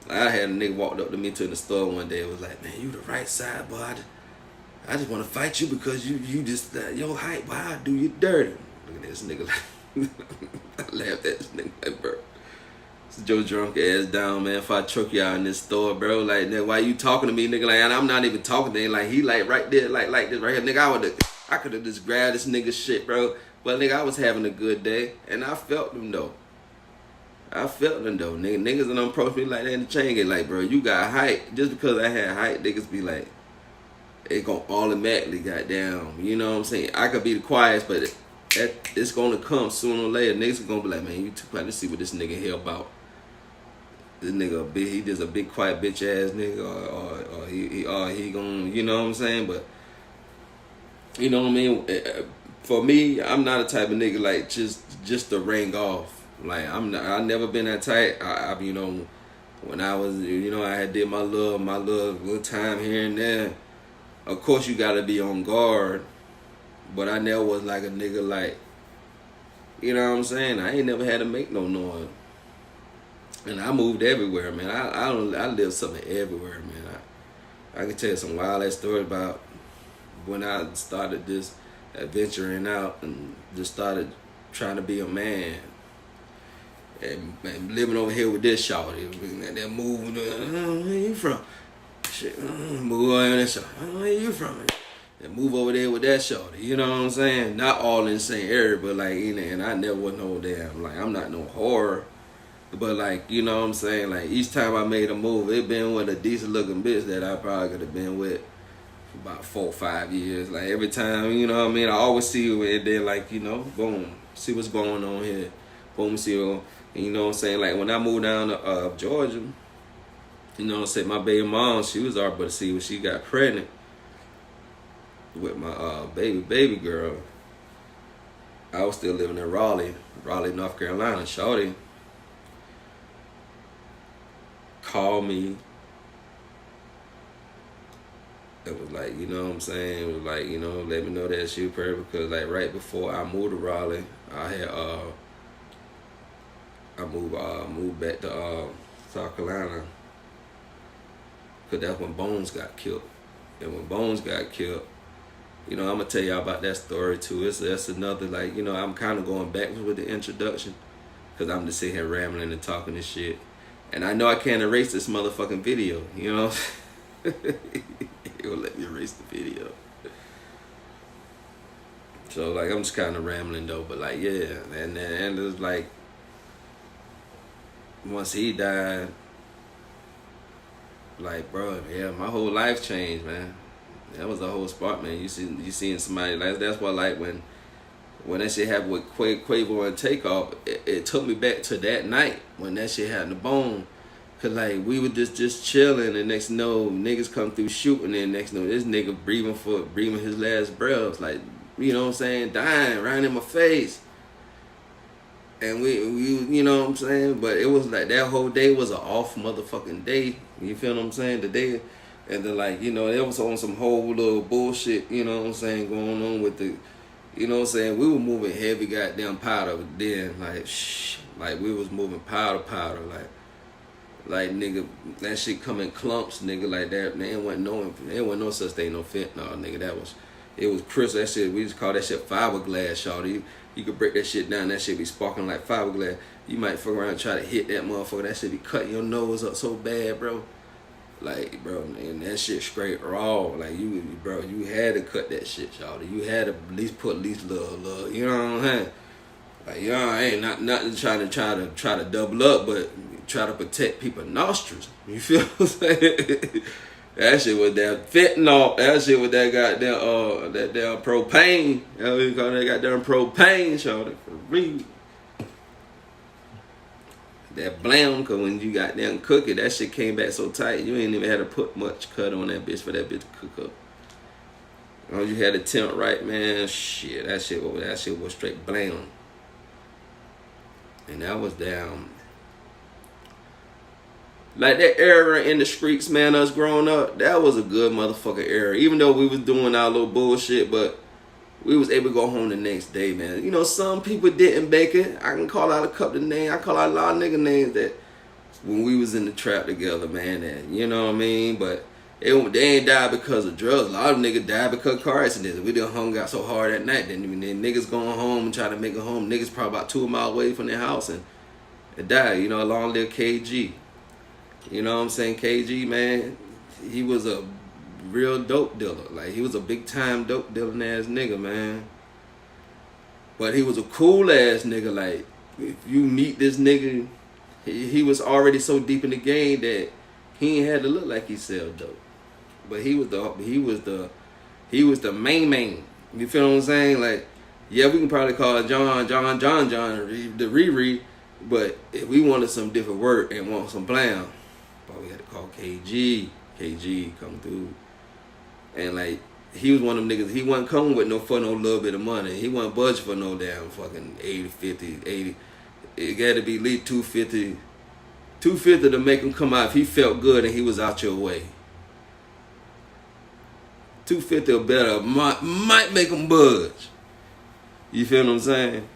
I had a nigga walked up to me to the store one day and was like, man, you the right side, boy. I just want to fight you because you just, your height, boy, I do you dirty. Look at this nigga. I laughed at this nigga like, bro. Joe drunk ass down, man. If I choke you out in this store, bro, like, why you talking to me, nigga? Like, and I'm not even talking to him. Like, he like right there, like this right here, nigga. I could have just grabbed this nigga shit, bro. But nigga, I was having a good day, and I felt them though. Niggas don't approach me like that in the chain gate. Like, bro, you got height. Just because I had height, niggas be like, it gonna automatically goddamn. You know what I'm saying? I could be the quietest, but it's gonna come sooner or later. Niggas are gonna be like, man, you too quiet. Let's see what this nigga here about. This nigga he just a big quiet bitch ass nigga, or he gonna, you know what I'm saying? But you know what I mean? For me, I'm not a type of nigga like just to ring off. Like I never been that tight. I you know, when I was, you know, I had did my little time here and there. Of course you gotta be on guard, but I never was like a nigga like, you know what I'm saying? I ain't never had to make no noise. And I moved everywhere, man. I lived something everywhere, man. I can tell you some wild ass story about when I started this adventuring out and just started trying to be a man. And living over here with this shawty, and then moving. Where you from? Shit, move over there, shawty. Where you from? And move over there with that shawty. You know what I'm saying? Not all in the same area, but like, and I never was no damn, like, I'm not no horror. But like, you know what I'm saying? Like, each time I made a move, it been with a decent looking bitch that I probably could have been with for about 4 or 5 years. Like, every time, you know what I mean? I always see you, and then like, you know, boom, see what's going on here. Boom, see what. You know what I'm saying? Like, when I moved down to Georgia, you know what I'm saying? My baby mom, she was already, but see, when she got pregnant with my baby girl, I was still living in Raleigh, North Carolina. Shawty called me. It was like, you know what I'm saying? It was like, you know, let me know that she was pregnant, because like right before I moved to Raleigh, I had I moved back to South Carolina, because that's when Bones got killed. And when Bones got killed, you know, I'm gonna tell y'all about that story too. That's another, like, you know, I'm kind of going backwards with the introduction, because I'm just sitting here rambling and talking this shit, and I know I can't erase this motherfucking video. You know, it will let me erase the video. So like, I'm just kind of rambling though, but like, yeah, and it was like, once he died, like, bro, yeah, my whole life changed, man. That was the whole spark, man. You seeing somebody, like, that's why, like, when that shit happened with Quavo and Takeoff, it took me back to that night when that shit happened to Bone. Cause like, we were just chilling, and next you know, niggas come through shooting, and next you know, this nigga breathing his last breaths, like, you know what I'm saying, dying right in my face. And we you know what I'm saying? But it was like, that whole day was an off motherfucking day. You feel what I'm saying? The day, and then like, you know, it was on some whole little bullshit, you know what I'm saying, going on with the, you know what I'm saying? We were moving heavy goddamn powder then, like we was moving powder, like nigga, that shit come in clumps, nigga, like that. There wasn't no such thing, no fentanyl, nigga. It was crystal. That shit, we just call that shit fiberglass, shawty. You could break that shit down, that shit be sparking like fiberglass. You might fuck around and try to hit that motherfucker. That shit be cutting your nose up so bad, bro. Like, bro, and that shit straight raw. Like, you had to cut that shit, shawty. You had to at least put little, you know what I'm saying? Like, you know, I ain't not trying to double up, but try to protect people's nostrils. You feel what I'm saying? That shit with that fentanyl. That shit with that goddamn that damn propane. That's what you call that goddamn propane, shawty, for real. That blam, cause when you goddamn cook it, that shit came back so tight, you ain't even had to put much cut on that bitch for that bitch to cook up. As long as you had the temp right, man, shit, that shit was straight blam. And that was down. Like, that era in the streets, man, us growing up, that was a good motherfucking era. Even though we was doing our little bullshit, but we was able to go home the next day, man. You know, some people didn't make it. I can call out a couple of names. I call out a lot of nigga names that when we was in the trap together, man, and you know what I mean? But they ain't died because of drugs. A lot of niggas died because of car accidents. We done hung out so hard at night. Then niggas going home and try to make it home. Niggas probably about 2 miles away from their house and died. You know, long live KG. You know what I'm saying? KG, man, he was a real dope dealer. Like, he was a big time dope dealing ass nigga, man. But he was a cool ass nigga. Like, if you meet this nigga, he was already so deep in the game that he ain't had to look like he sell dope. But he was the main. You feel what I'm saying? Like, yeah, we can probably call it John, the Riri, but if we wanted some different work and want some blam, but we had to call KG come through. And like, he was one of them niggas, he wasn't coming with no little bit of money. He wasn't budget for no damn fucking 80. It got to be at least 250 to make him come out if he felt good and he was out your way. 250 or better might make him budge. You feel what I'm saying?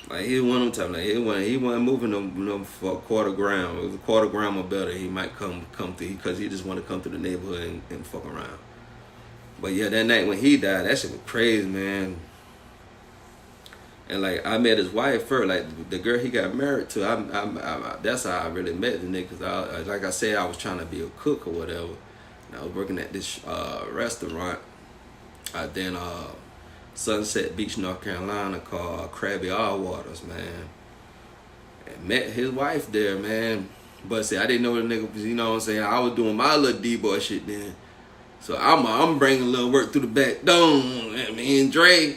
Like he one of them time. Like he wasn't moving no for a quarter gram. It was a quarter gram or better. He might come through because he just want to come through the neighborhood and fuck around. But yeah, that night when he died, that shit was crazy, man. And like I met his wife first, like the girl he got married to. That's how I really met the nigga. Cause like I said, I was trying to be a cook or whatever. And I was working at this restaurant. Then Sunset Beach, North Carolina, called Krabby All Waters, man. And met his wife there, man. But see, I didn't know the nigga was, you know what I'm saying? I was doing my little D-boy shit then. So I'm bringing a little work through the back door. I mean, Dre,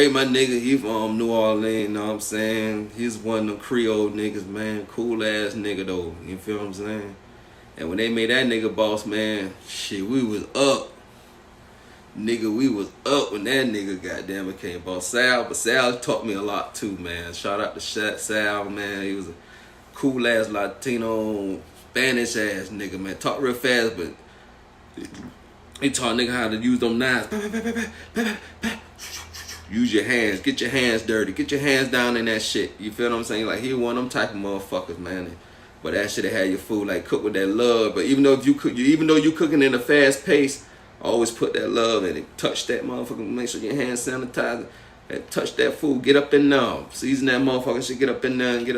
my nigga, he from New Orleans, you know what I'm saying? He's one of them Creole niggas, man. Cool ass nigga though, you feel what I'm saying? And when they made that nigga boss, man, shit, we was up. Nigga, we was up when that nigga goddamn became boss. Sal, but Sal taught me a lot too, man. Shout out to Sal, man. He was a cool ass Latino, Spanish ass nigga, man. Talk real fast, but he taught nigga how to use them knives. Use your hands. Get your hands dirty. Get your hands down in that shit. You feel what I'm saying? Like, he one of them type of motherfuckers, man. But that shit had your food, like, cook with that love. But even though you cooking in a fast pace, always put that love in it. Touch that motherfucker. Make sure your hands sanitizer. And touch that food. Get up in there. Season that motherfucker shit. Get up in there and get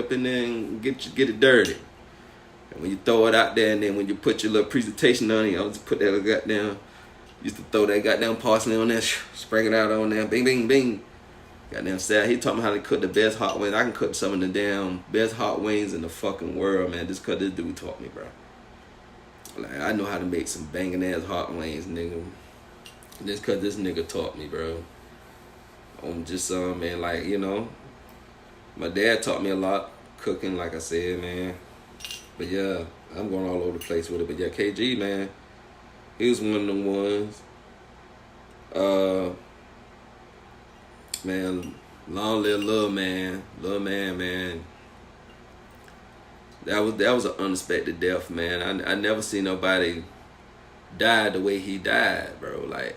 it dirty. And when you throw it out there, and then when you put your little presentation on it, I'll just put that goddamn. Used to throw that goddamn parsley on there, spray it out on there, bing, bing, bing. Goddamn Sal, he taught me how to cook the best hot wings. I can cook some of the damn best hot wings in the fucking world, man. Just cause this dude taught me, bro. Like, I know how to make some banging ass hot wings, nigga. Just cause this nigga taught me, bro. I'm just man, like, you know. My dad taught me a lot cooking, like I said, man. But yeah, I'm going all over the place with it. But yeah, KG, man. He was one of them ones. Man, long live Lil Man. Lil Man, man. That was an unexpected death, man. I never seen nobody die the way he died, bro. Like,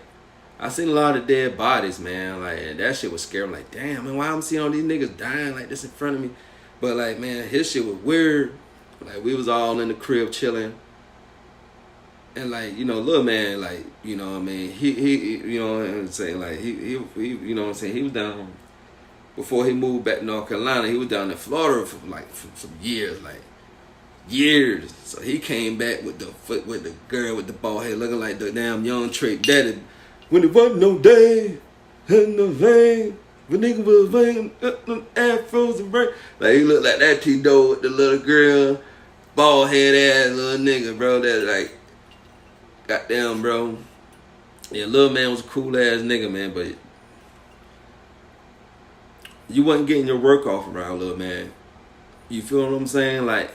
I seen a lot of dead bodies, man. Like, that shit was scary. I'm like, damn, man, why I'm seeing all these niggas dying like this in front of me? But like, man, his shit was weird. Like, we was all in the crib chilling. And like, you know, Lil Man, like, you know what I mean, he you know what I'm saying, like, he you know what I'm saying, he was down, before he moved back to North Carolina, he was down in Florida for some years, like, years. So he came back with the girl with the bald head, looking like the damn young Trey Daddy. When it wasn't no day, in the vein, the nigga was vein, afros and brain. Like, he looked like that T-Doe with the little girl, bald head ass little nigga, bro, that like, goddamn, bro. Yeah, Lil Man was a cool ass nigga, man, but you wasn't getting your work off around Lil Man. You feel what I'm saying? Like,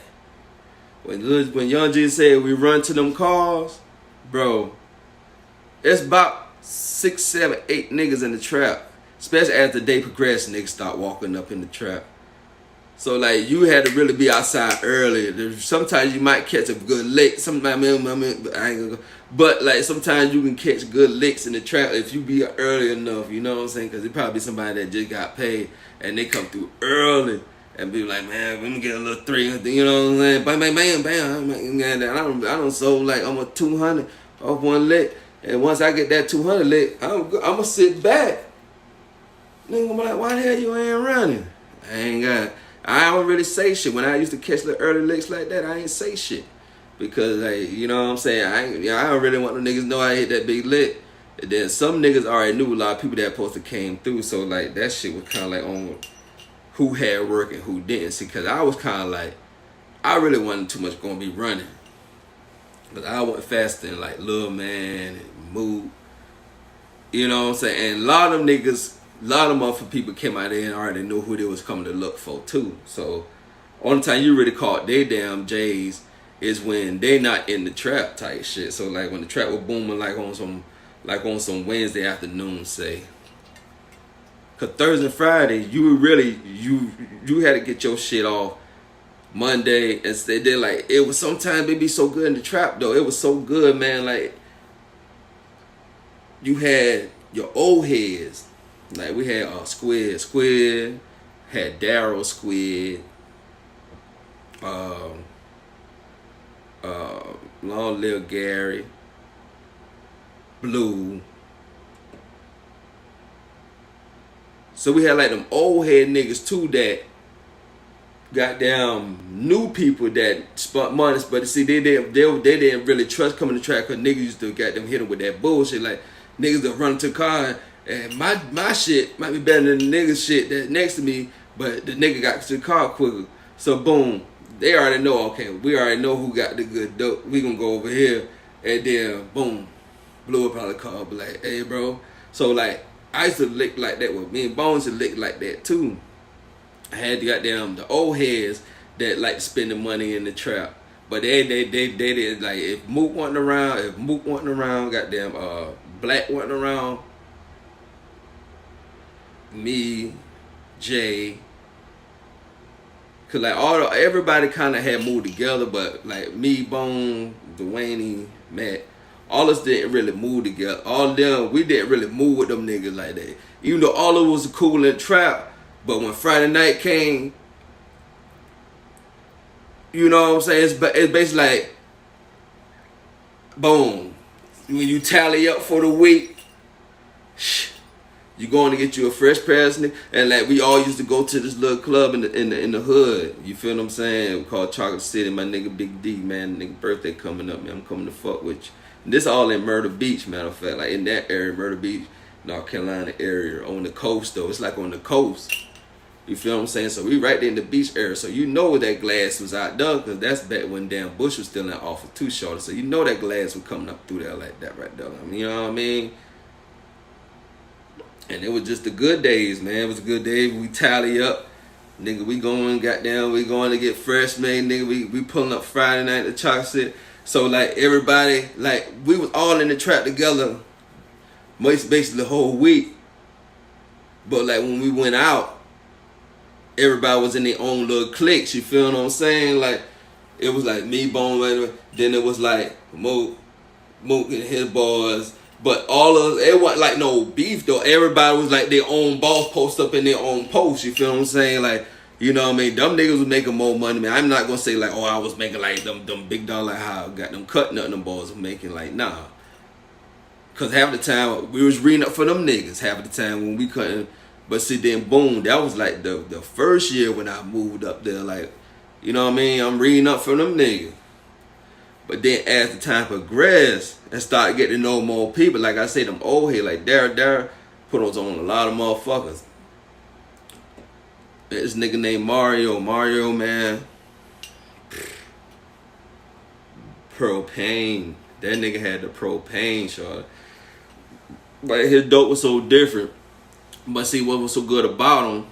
when Young G said we run to them cars, bro, it's about 6, 7, 8 niggas in the trap. Especially as the day progressed, niggas start walking up in the trap. So like, you had to really be outside early. Sometimes you might catch a good lick. Sometimes I ain't gonna go. But like, sometimes you can catch good licks in the trap if you be early enough. You know what I'm saying? Because it probably be somebody that just got paid and they come through early and be like, man, let me get a little 300. You know what I'm saying? Bam, bam, bam, bam. I don't sold like almost 200 off one lick. And once I get that 200 lick, I'm gonna sit back. Nigga, I'm like, why the hell you ain't running? I don't really say shit. When I used to catch the early licks like that, I ain't say shit. Because, like, you know what I'm saying? I don't really want the niggas to know I hit that big lick. And then some niggas already knew a lot of people that supposed to came through. So, like, that shit was kind of like on who had work and who didn't. See, because I was kind of like, I really wasn't too much going to be running. But I went faster than, like, Lil Man and Moot. You know what I'm saying? And a lot of them niggas, a lot of motherfucking people came out there and already knew who they was coming to look for too. So only time you really caught they damn J's is when they not in the trap type shit. So like when the trap was booming like on some Wednesday afternoon, say. Cause Thursday and Friday, you had to get your shit off Monday and then like it was sometimes it be so good in the trap though. It was so good, man, like you had your old heads. Like we had Squid, Had Daryl Squid, Long Live Gary, Blue. So we had like them old head niggas too that goddamn new people that spent money, but see they didn't really trust coming to track, cause niggas used to goddamn hit them with that bullshit. Like niggas that run to the car and my shit might be better than the nigga's shit that next to me, but the nigga got to the car quicker. So boom, they already know, okay, we already know who got the good dope. We gonna go over here, and then boom, blew up on the car, be like, hey bro. So like I used to lick like that with me and Bones to lick like that too. I had the goddamn the old heads that like to spend the money in the trap. But they did, like, if Mook wasn't around, goddamn Black wasn't around, me, Jay, cause like everybody kind of had moved together, but like me, Bone, Dwayne, Matt, all of us didn't really move together. All of them, we didn't really move with them niggas like that. Even though all of us was cool in the trap, but when Friday night came, you know what I'm saying? It's basically like, boom. When you tally up for the week, you going to get you a fresh pair of sneakers. And like we all used to go to this little club in the hood. You feel what I'm saying? Called Chocolate City. My nigga Big D, man. Nigga birthday coming up, man. I'm coming to fuck with you. And this all in Myrtle Beach, matter of fact. Like in that area, Myrtle Beach, North Carolina area. On the coast though. It's like on the coast. You feel what I'm saying? So we right there in the beach area. So you know that glass was out there, because that's back when damn Bush was still in office too short. So you know that glass was coming up through there like that right there. I mean, you know what I mean? And it was just the good days, man. It was a good day. We tally up. Nigga, we going to get fresh, man. Nigga, we pulling up Friday night to Chocolate City. So like everybody, like we was all in the trap together basically the whole week. But like when we went out, everybody was in their own little cliques, you feel what I'm saying? Like, it was like me, Bone, then it was like Mook and his boys. But all of it wasn't like no beef though. Everybody was like their own boss, post up in their own post, you feel what I'm saying? Like, you know what I mean? Them niggas was making more money, man. I'm not gonna say like, oh, I was making like them big dollar, like how I got them cut nothing them boys were making, like, nah. Cause half the time we was reading up for them niggas, half the time when we couldn't. But see, then boom, that was like the first year when I moved up there, like, you know what I mean? I'm reading up for them niggas. But then as the time progressed and started getting to know more people, like I say, them old head, like Dare, put us on a lot of motherfuckers. This nigga named Mario, man. Propane. That nigga had the propane, shawty. But his dope was so different. But see what was so good about him,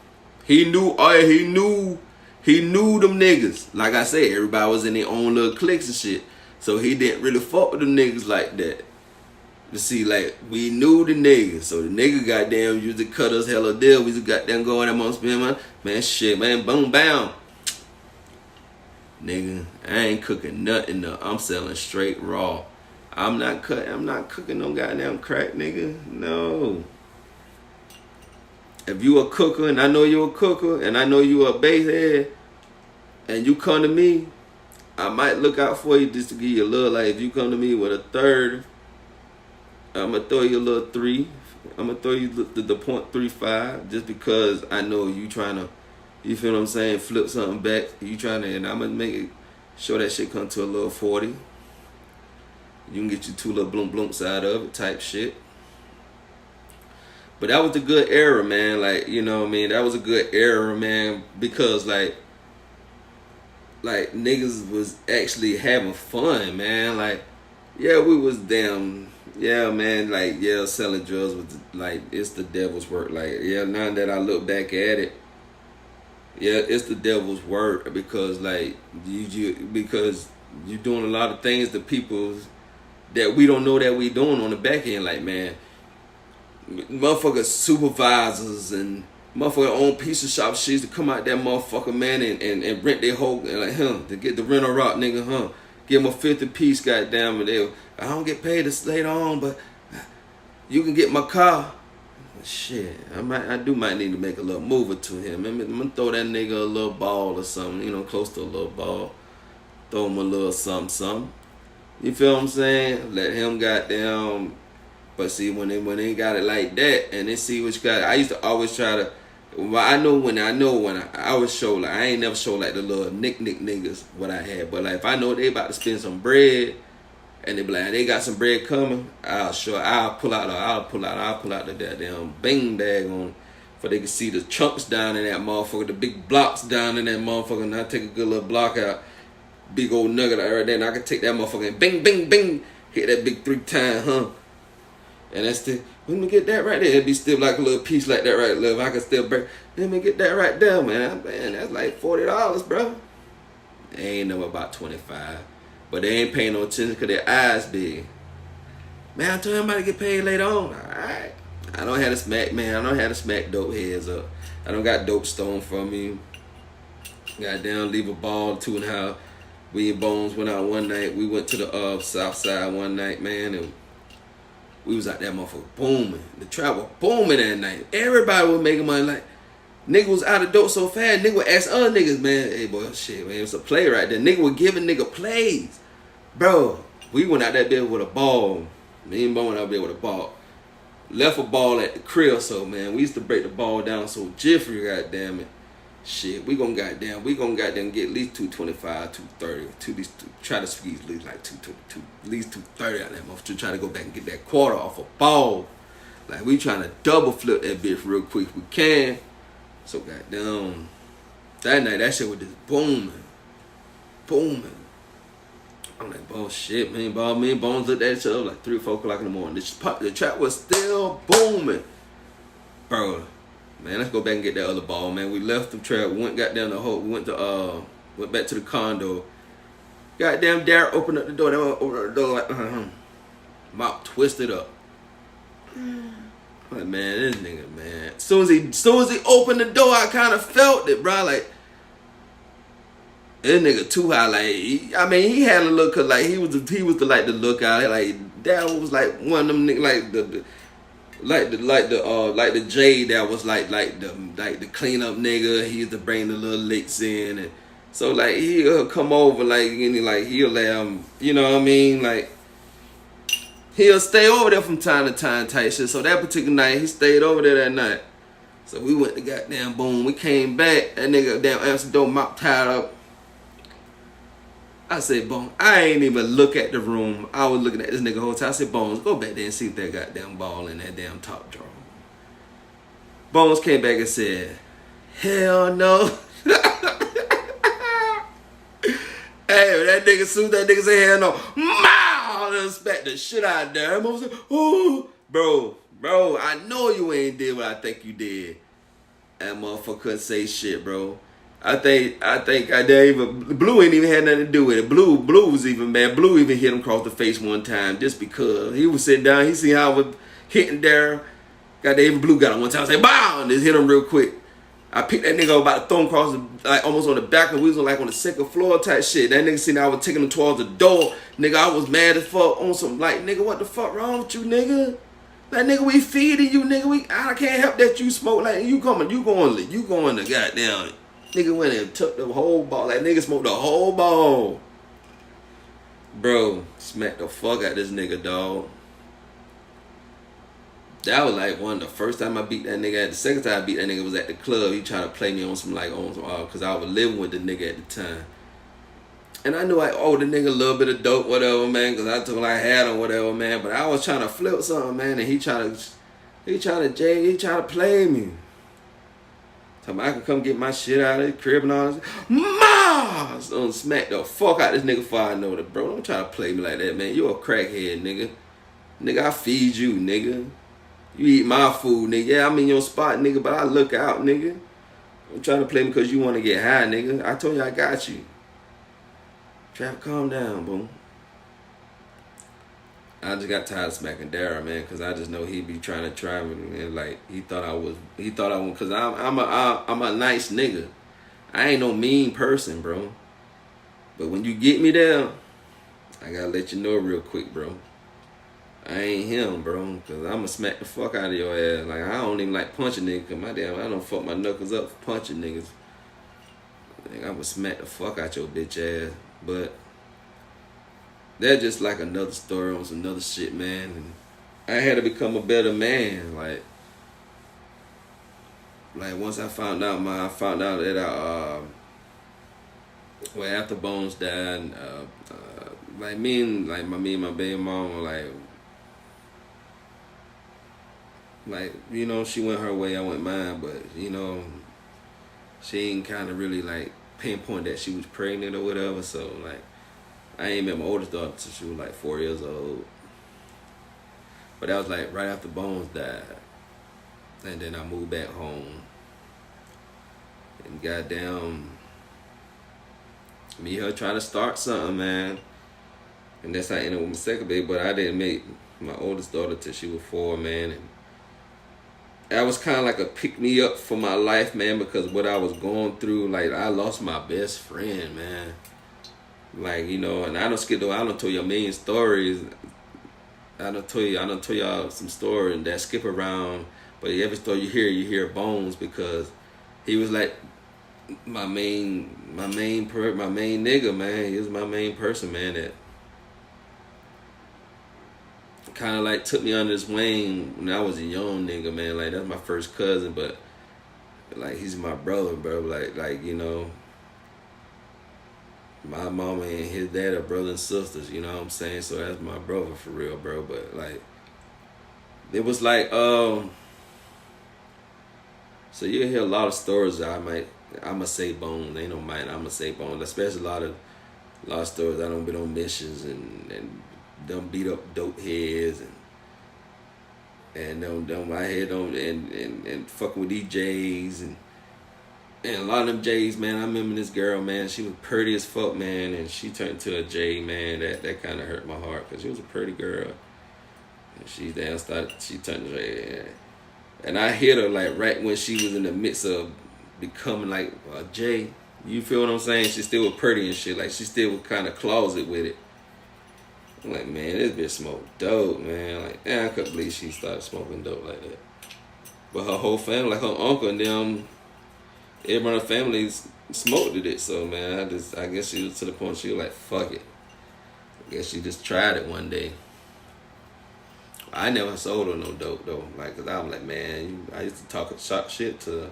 he knew them niggas. Like I said, everybody was in their own little cliques and shit. So he didn't really fuck with them niggas like that. You see, like, we knew the niggas. So the nigga goddamn used to cut us hella deal. We just goddamn go in there and spend money. Man, shit, man, boom, bam. Nigga, I ain't cooking nothing though. I'm selling straight raw. I'm not cooking no goddamn crack, nigga. No. If you a cooker, and I know you a cooker, and I know you a basehead, and you come to me, I might look out for you just to give you a little, like, if you come to me with a third, I'm going to throw you a little 3. I'm going to throw you the .35, just because I know you trying to, you feel what I'm saying, flip something back. You trying to, and I'm going to make it, show that shit come to a little 40. You can get you 2 little blumps out of it type shit. But that was a good era, man. Like, you know what I mean? That was a good era, man. Because, like niggas was actually having fun, man. Like, yeah, we was damn, yeah, man. Like, yeah, selling drugs was, like, it's the devil's work. Like, yeah, now that I look back at it, yeah, it's the devil's work. Because, like, because you're doing a lot of things to people that we don't know that we doing on the back end. Like, man, motherfuckers supervisors and motherfucker own pizza shop shits to come out that motherfucker, man, and rent their whole, like, to get the rental route, nigga, give them a 50 piece, goddamn, and I don't get paid this later on, but you can get my car. Shit, I might need to make a little move or two here. I'm gonna throw that nigga a little ball or something, you know, close to a little ball. Throw him a little something, something. You feel what I'm saying? Let him goddamn. But see, when they got it like that, and they see what you got, I used to always try to. Well, I always show, like, I ain't never show like the little nick niggas what I had, but like if I know they about to spend some bread, and they be like, they got some bread coming, I'll pull out the goddamn bang bag on, for they can see the chunks down in that motherfucker, the big blocks down in that motherfucker, and I take a good little block out, big old nugget right there, and I can take that motherfucker and bing, bing, bing, hit that big 3 times, huh? And that's the, let me get that right there. It'd be still like a little piece like that right there. If I can still break, let me get that right there, man. Man, that's like $40, bro. They ain't know about 25. But they ain't paying no attention because their eyes big. Man, I told him about to get paid later on. Alright. I don't have to smack, man. I don't have to smack dope heads up. I don't got dope stone from me. Goddamn, leave a ball, 2.5. We and Bones went out one night. We went to the south side one night, man, and we was out that motherfucker booming. The trap was booming that night. Everybody was making money. Like, nigga was out of dope so fast. Nigga would ask other niggas, man, hey, boy, shit, man, it was a play right there. Nigga was giving nigga plays. Bro, we went out that there with a ball. Me and Bo went out there with a ball. Left a ball at the crib, so, man, we used to break the ball down so jiffy, goddamn it. Shit, we gonna goddamn get at least 225, 230, try to squeeze at least like 222, at least 230 out of that motherfucker to try to go back and get that quarter off a ball. Like, we trying to double flip that bitch real quick if we can. So goddamn, that night that shit was just booming. I'm like, bullshit, man. Me and Bones looked at each other like 3 or 4 o'clock in the morning. The trap was still booming, bro. Man, let's go back and get that other ball, man. We left the trap, went back to the condo. Goddamn, Derek opened up the door. They opened up the door like, mouth twisted up. I'm like, man, this nigga, man. As soon as he opened the door, I kind of felt it, bro. Like, this nigga too high. Like, he had a look, cause like he was the like the lookout. Like, that was like one of them niggas, like the J that was like the cleanup nigga. He used to bring the little licks in, and so like he'll come over he'll let him, you know what I mean, like he'll stay over there from time to time type shit. So that particular night he stayed over there that night. So we went to goddamn boom. We came back. That nigga damn answer door mop tied up. I said, Bones, I ain't even look at the room. I was looking at this nigga whole time. I said, Bones, go back there and see if that goddamn ball in that damn top drawer. Bones came back and said, hell no. Hey, that nigga, soon as that nigga said hell no, I smacked the shit out of there. I was like, ooh, bro, I know you ain't did what I think you did. That motherfucker couldn't say shit, bro. I think Blue ain't even had nothing to do with it. Blue was even mad. Blue even hit him across the face one time just because he was sitting down. He seen how I was hitting there. Goddamn, Blue got him one time. I said, "Bow!" and just hit him real quick. I picked that nigga up about to throw him across like almost on the back, and we was on the second floor type shit. That nigga seen I was taking him towards the door. Nigga, I was mad as fuck on some like, nigga, what the fuck wrong with you, nigga? Like, nigga, we feeding you, nigga. I can't help that you smoke. Like, you going to goddamn. Nigga went and took the whole ball. Like, nigga smoked the whole ball. Bro, smacked the fuck out this nigga, dog. That was like one of the first time I beat that nigga. The second time I beat that nigga was at the club. He tried to play me on some cause I was living with the nigga at the time. And I knew the nigga a little bit of dope, whatever, man, cause I told him I had him, whatever, man. But I was trying to flip something, man, and he tried to play me. Tell me I could come get my shit out of the crib and all this. So smack the fuck out this nigga before I know that, bro. Don't try to play me like that, man. You a crackhead, nigga. Nigga, I feed you, nigga. You eat my food, nigga. Yeah, I'm in your spot, nigga, but I look out, nigga. Don't try to play me because you want to get high, nigga. I told you I got you. Trap, calm down, boom. I just got tired of smacking Dara, man, because I just know he be trying to try me, and like he thought I was, because I'm a nice nigga. I ain't no mean person, bro. But when you get me there, I gotta let you know real quick, bro. I ain't him, bro. Cause I'ma smack the fuck out of your ass. Like I don't even like punching niggas. Cause I don't fuck my knuckles up for punching niggas. Like, I'ma smack the fuck out your bitch ass. But that's just like another story on some other shit, man. And I had to become a better man. Like once I found out that well, after Bones died, me and my baby mama, you know, she went her way, I went mine, but you know, she ain't kind of really like pinpoint that she was pregnant or whatever. So like, I ain't met my oldest daughter till she was like 4 years old. But that was like right after Bones died, and then I moved back home, and goddamn, me and her trying to start something, man. And that's how I ended up with my second baby. But I didn't make my oldest daughter till she was 4, man. And that was kind of like a pick me up for my life, man, because what I was going through, like I lost my best friend, man. Like, you know, and I don't tell you a million stories. I don't tell y'all some stories that skip around, but every story you hear Bones, because he was like my main nigga, man. He was my main person, man, that kind of like took me under his wing when I was a young nigga, man. Like that's my first cousin, but like he's my brother, bro. Like you know, my mama and his dad are brothers and sisters, you know what I'm saying? So that's my brother for real, bro. But like, it was like, so you hear a lot of stories. I'ma say Bones. Ain't no might. I'ma say Bones. Especially a lot of stories. I done been on missions and done beat up dope heads and done my head on and fucking with these J's and a lot of them J's, man. I remember this girl, man. She was pretty as fuck, man, and she turned into a J, man. That kind of hurt my heart because she was a pretty girl. And she turned to J, and I hit her like right when she was in the midst of becoming like a J. You feel what I'm saying? She still was pretty and shit. Like she still was kind of closet with it. I'm like, man, this bitch smoked dope, man. Like, I couldn't believe she started smoking dope like that. But her whole family, like her uncle and them. Everyone in the family smoked it, so man, I guess she was to the point she was like, fuck it. I guess she just tried it one day. I never sold her no dope though, like, cause I'm like, man, I used to talk shit to her.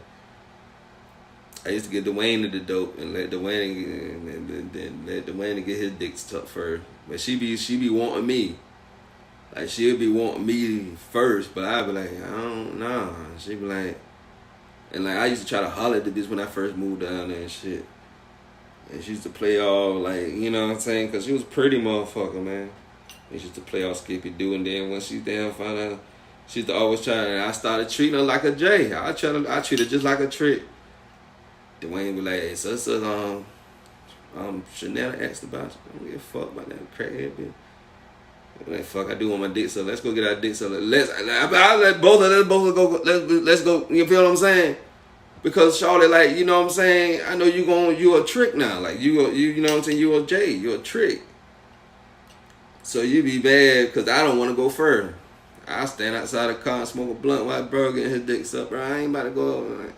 I used to get Dwayne to the dope and let Dwayne get his dick stuck first. But she be wanting me. Like she'll be wanting me first, but I be like, I don't know. She be like. And like I used to try to holler at the bitch when I first moved down there and shit. And she used to play all like, you know what I'm saying? Cause she was a pretty motherfucker, man. And she used to play all Skippy Doo, and then when she damn found out, she used to always try, and I started treating her like a J. I treat her just like a trick. Dwayne be like, hey, so Chanel asked about you. I don't give a fuck about that crackhead bitch. Like, fuck, I do want my dick, so let's go get our dick, so I'll let both of them go, let's go, you feel what I'm saying? Because Charlotte, like, you know what I'm saying, I know you a trick now, like, you know what I'm saying, you a J, you a trick. So you be bad, because I don't want to go further. I'll stand outside the car and smoke a blunt while bro getting his dick sucked, bro, I ain't about to go over there.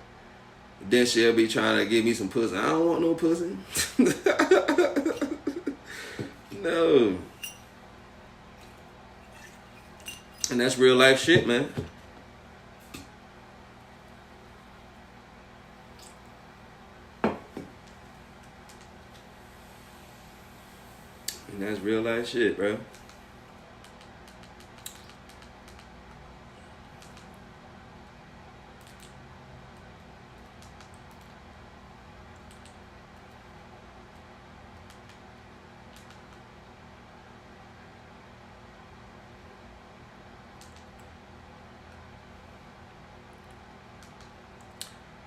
Then she'll be trying to give me some pussy. I don't want no pussy. No. And that's real life shit, man. And that's real life shit, bro.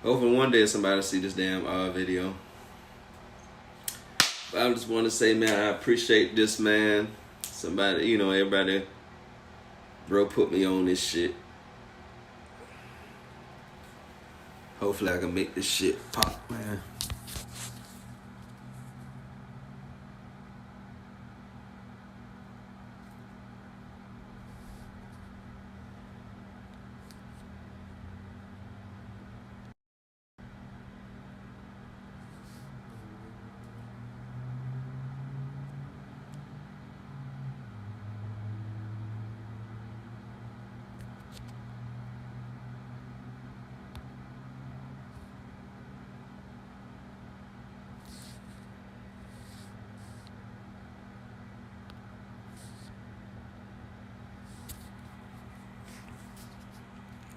Hopefully one day somebody will see this damn video. But I just want to say, man, I appreciate this, man. Somebody, you know, everybody, bro, put me on this shit. Hopefully I can make this shit pop, man.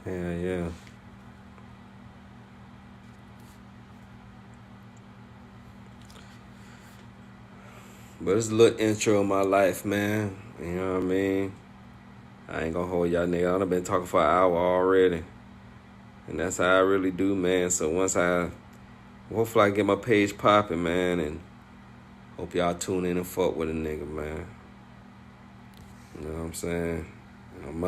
Yeah. But it's a little intro of my life, man. You know what I mean? I ain't gonna hold y'all nigga. I've been talking for an hour already. And that's how I really do, man. So hopefully I get my page popping, man. And hope y'all tune in and fuck with a nigga, man. You know what I'm saying? I'm out.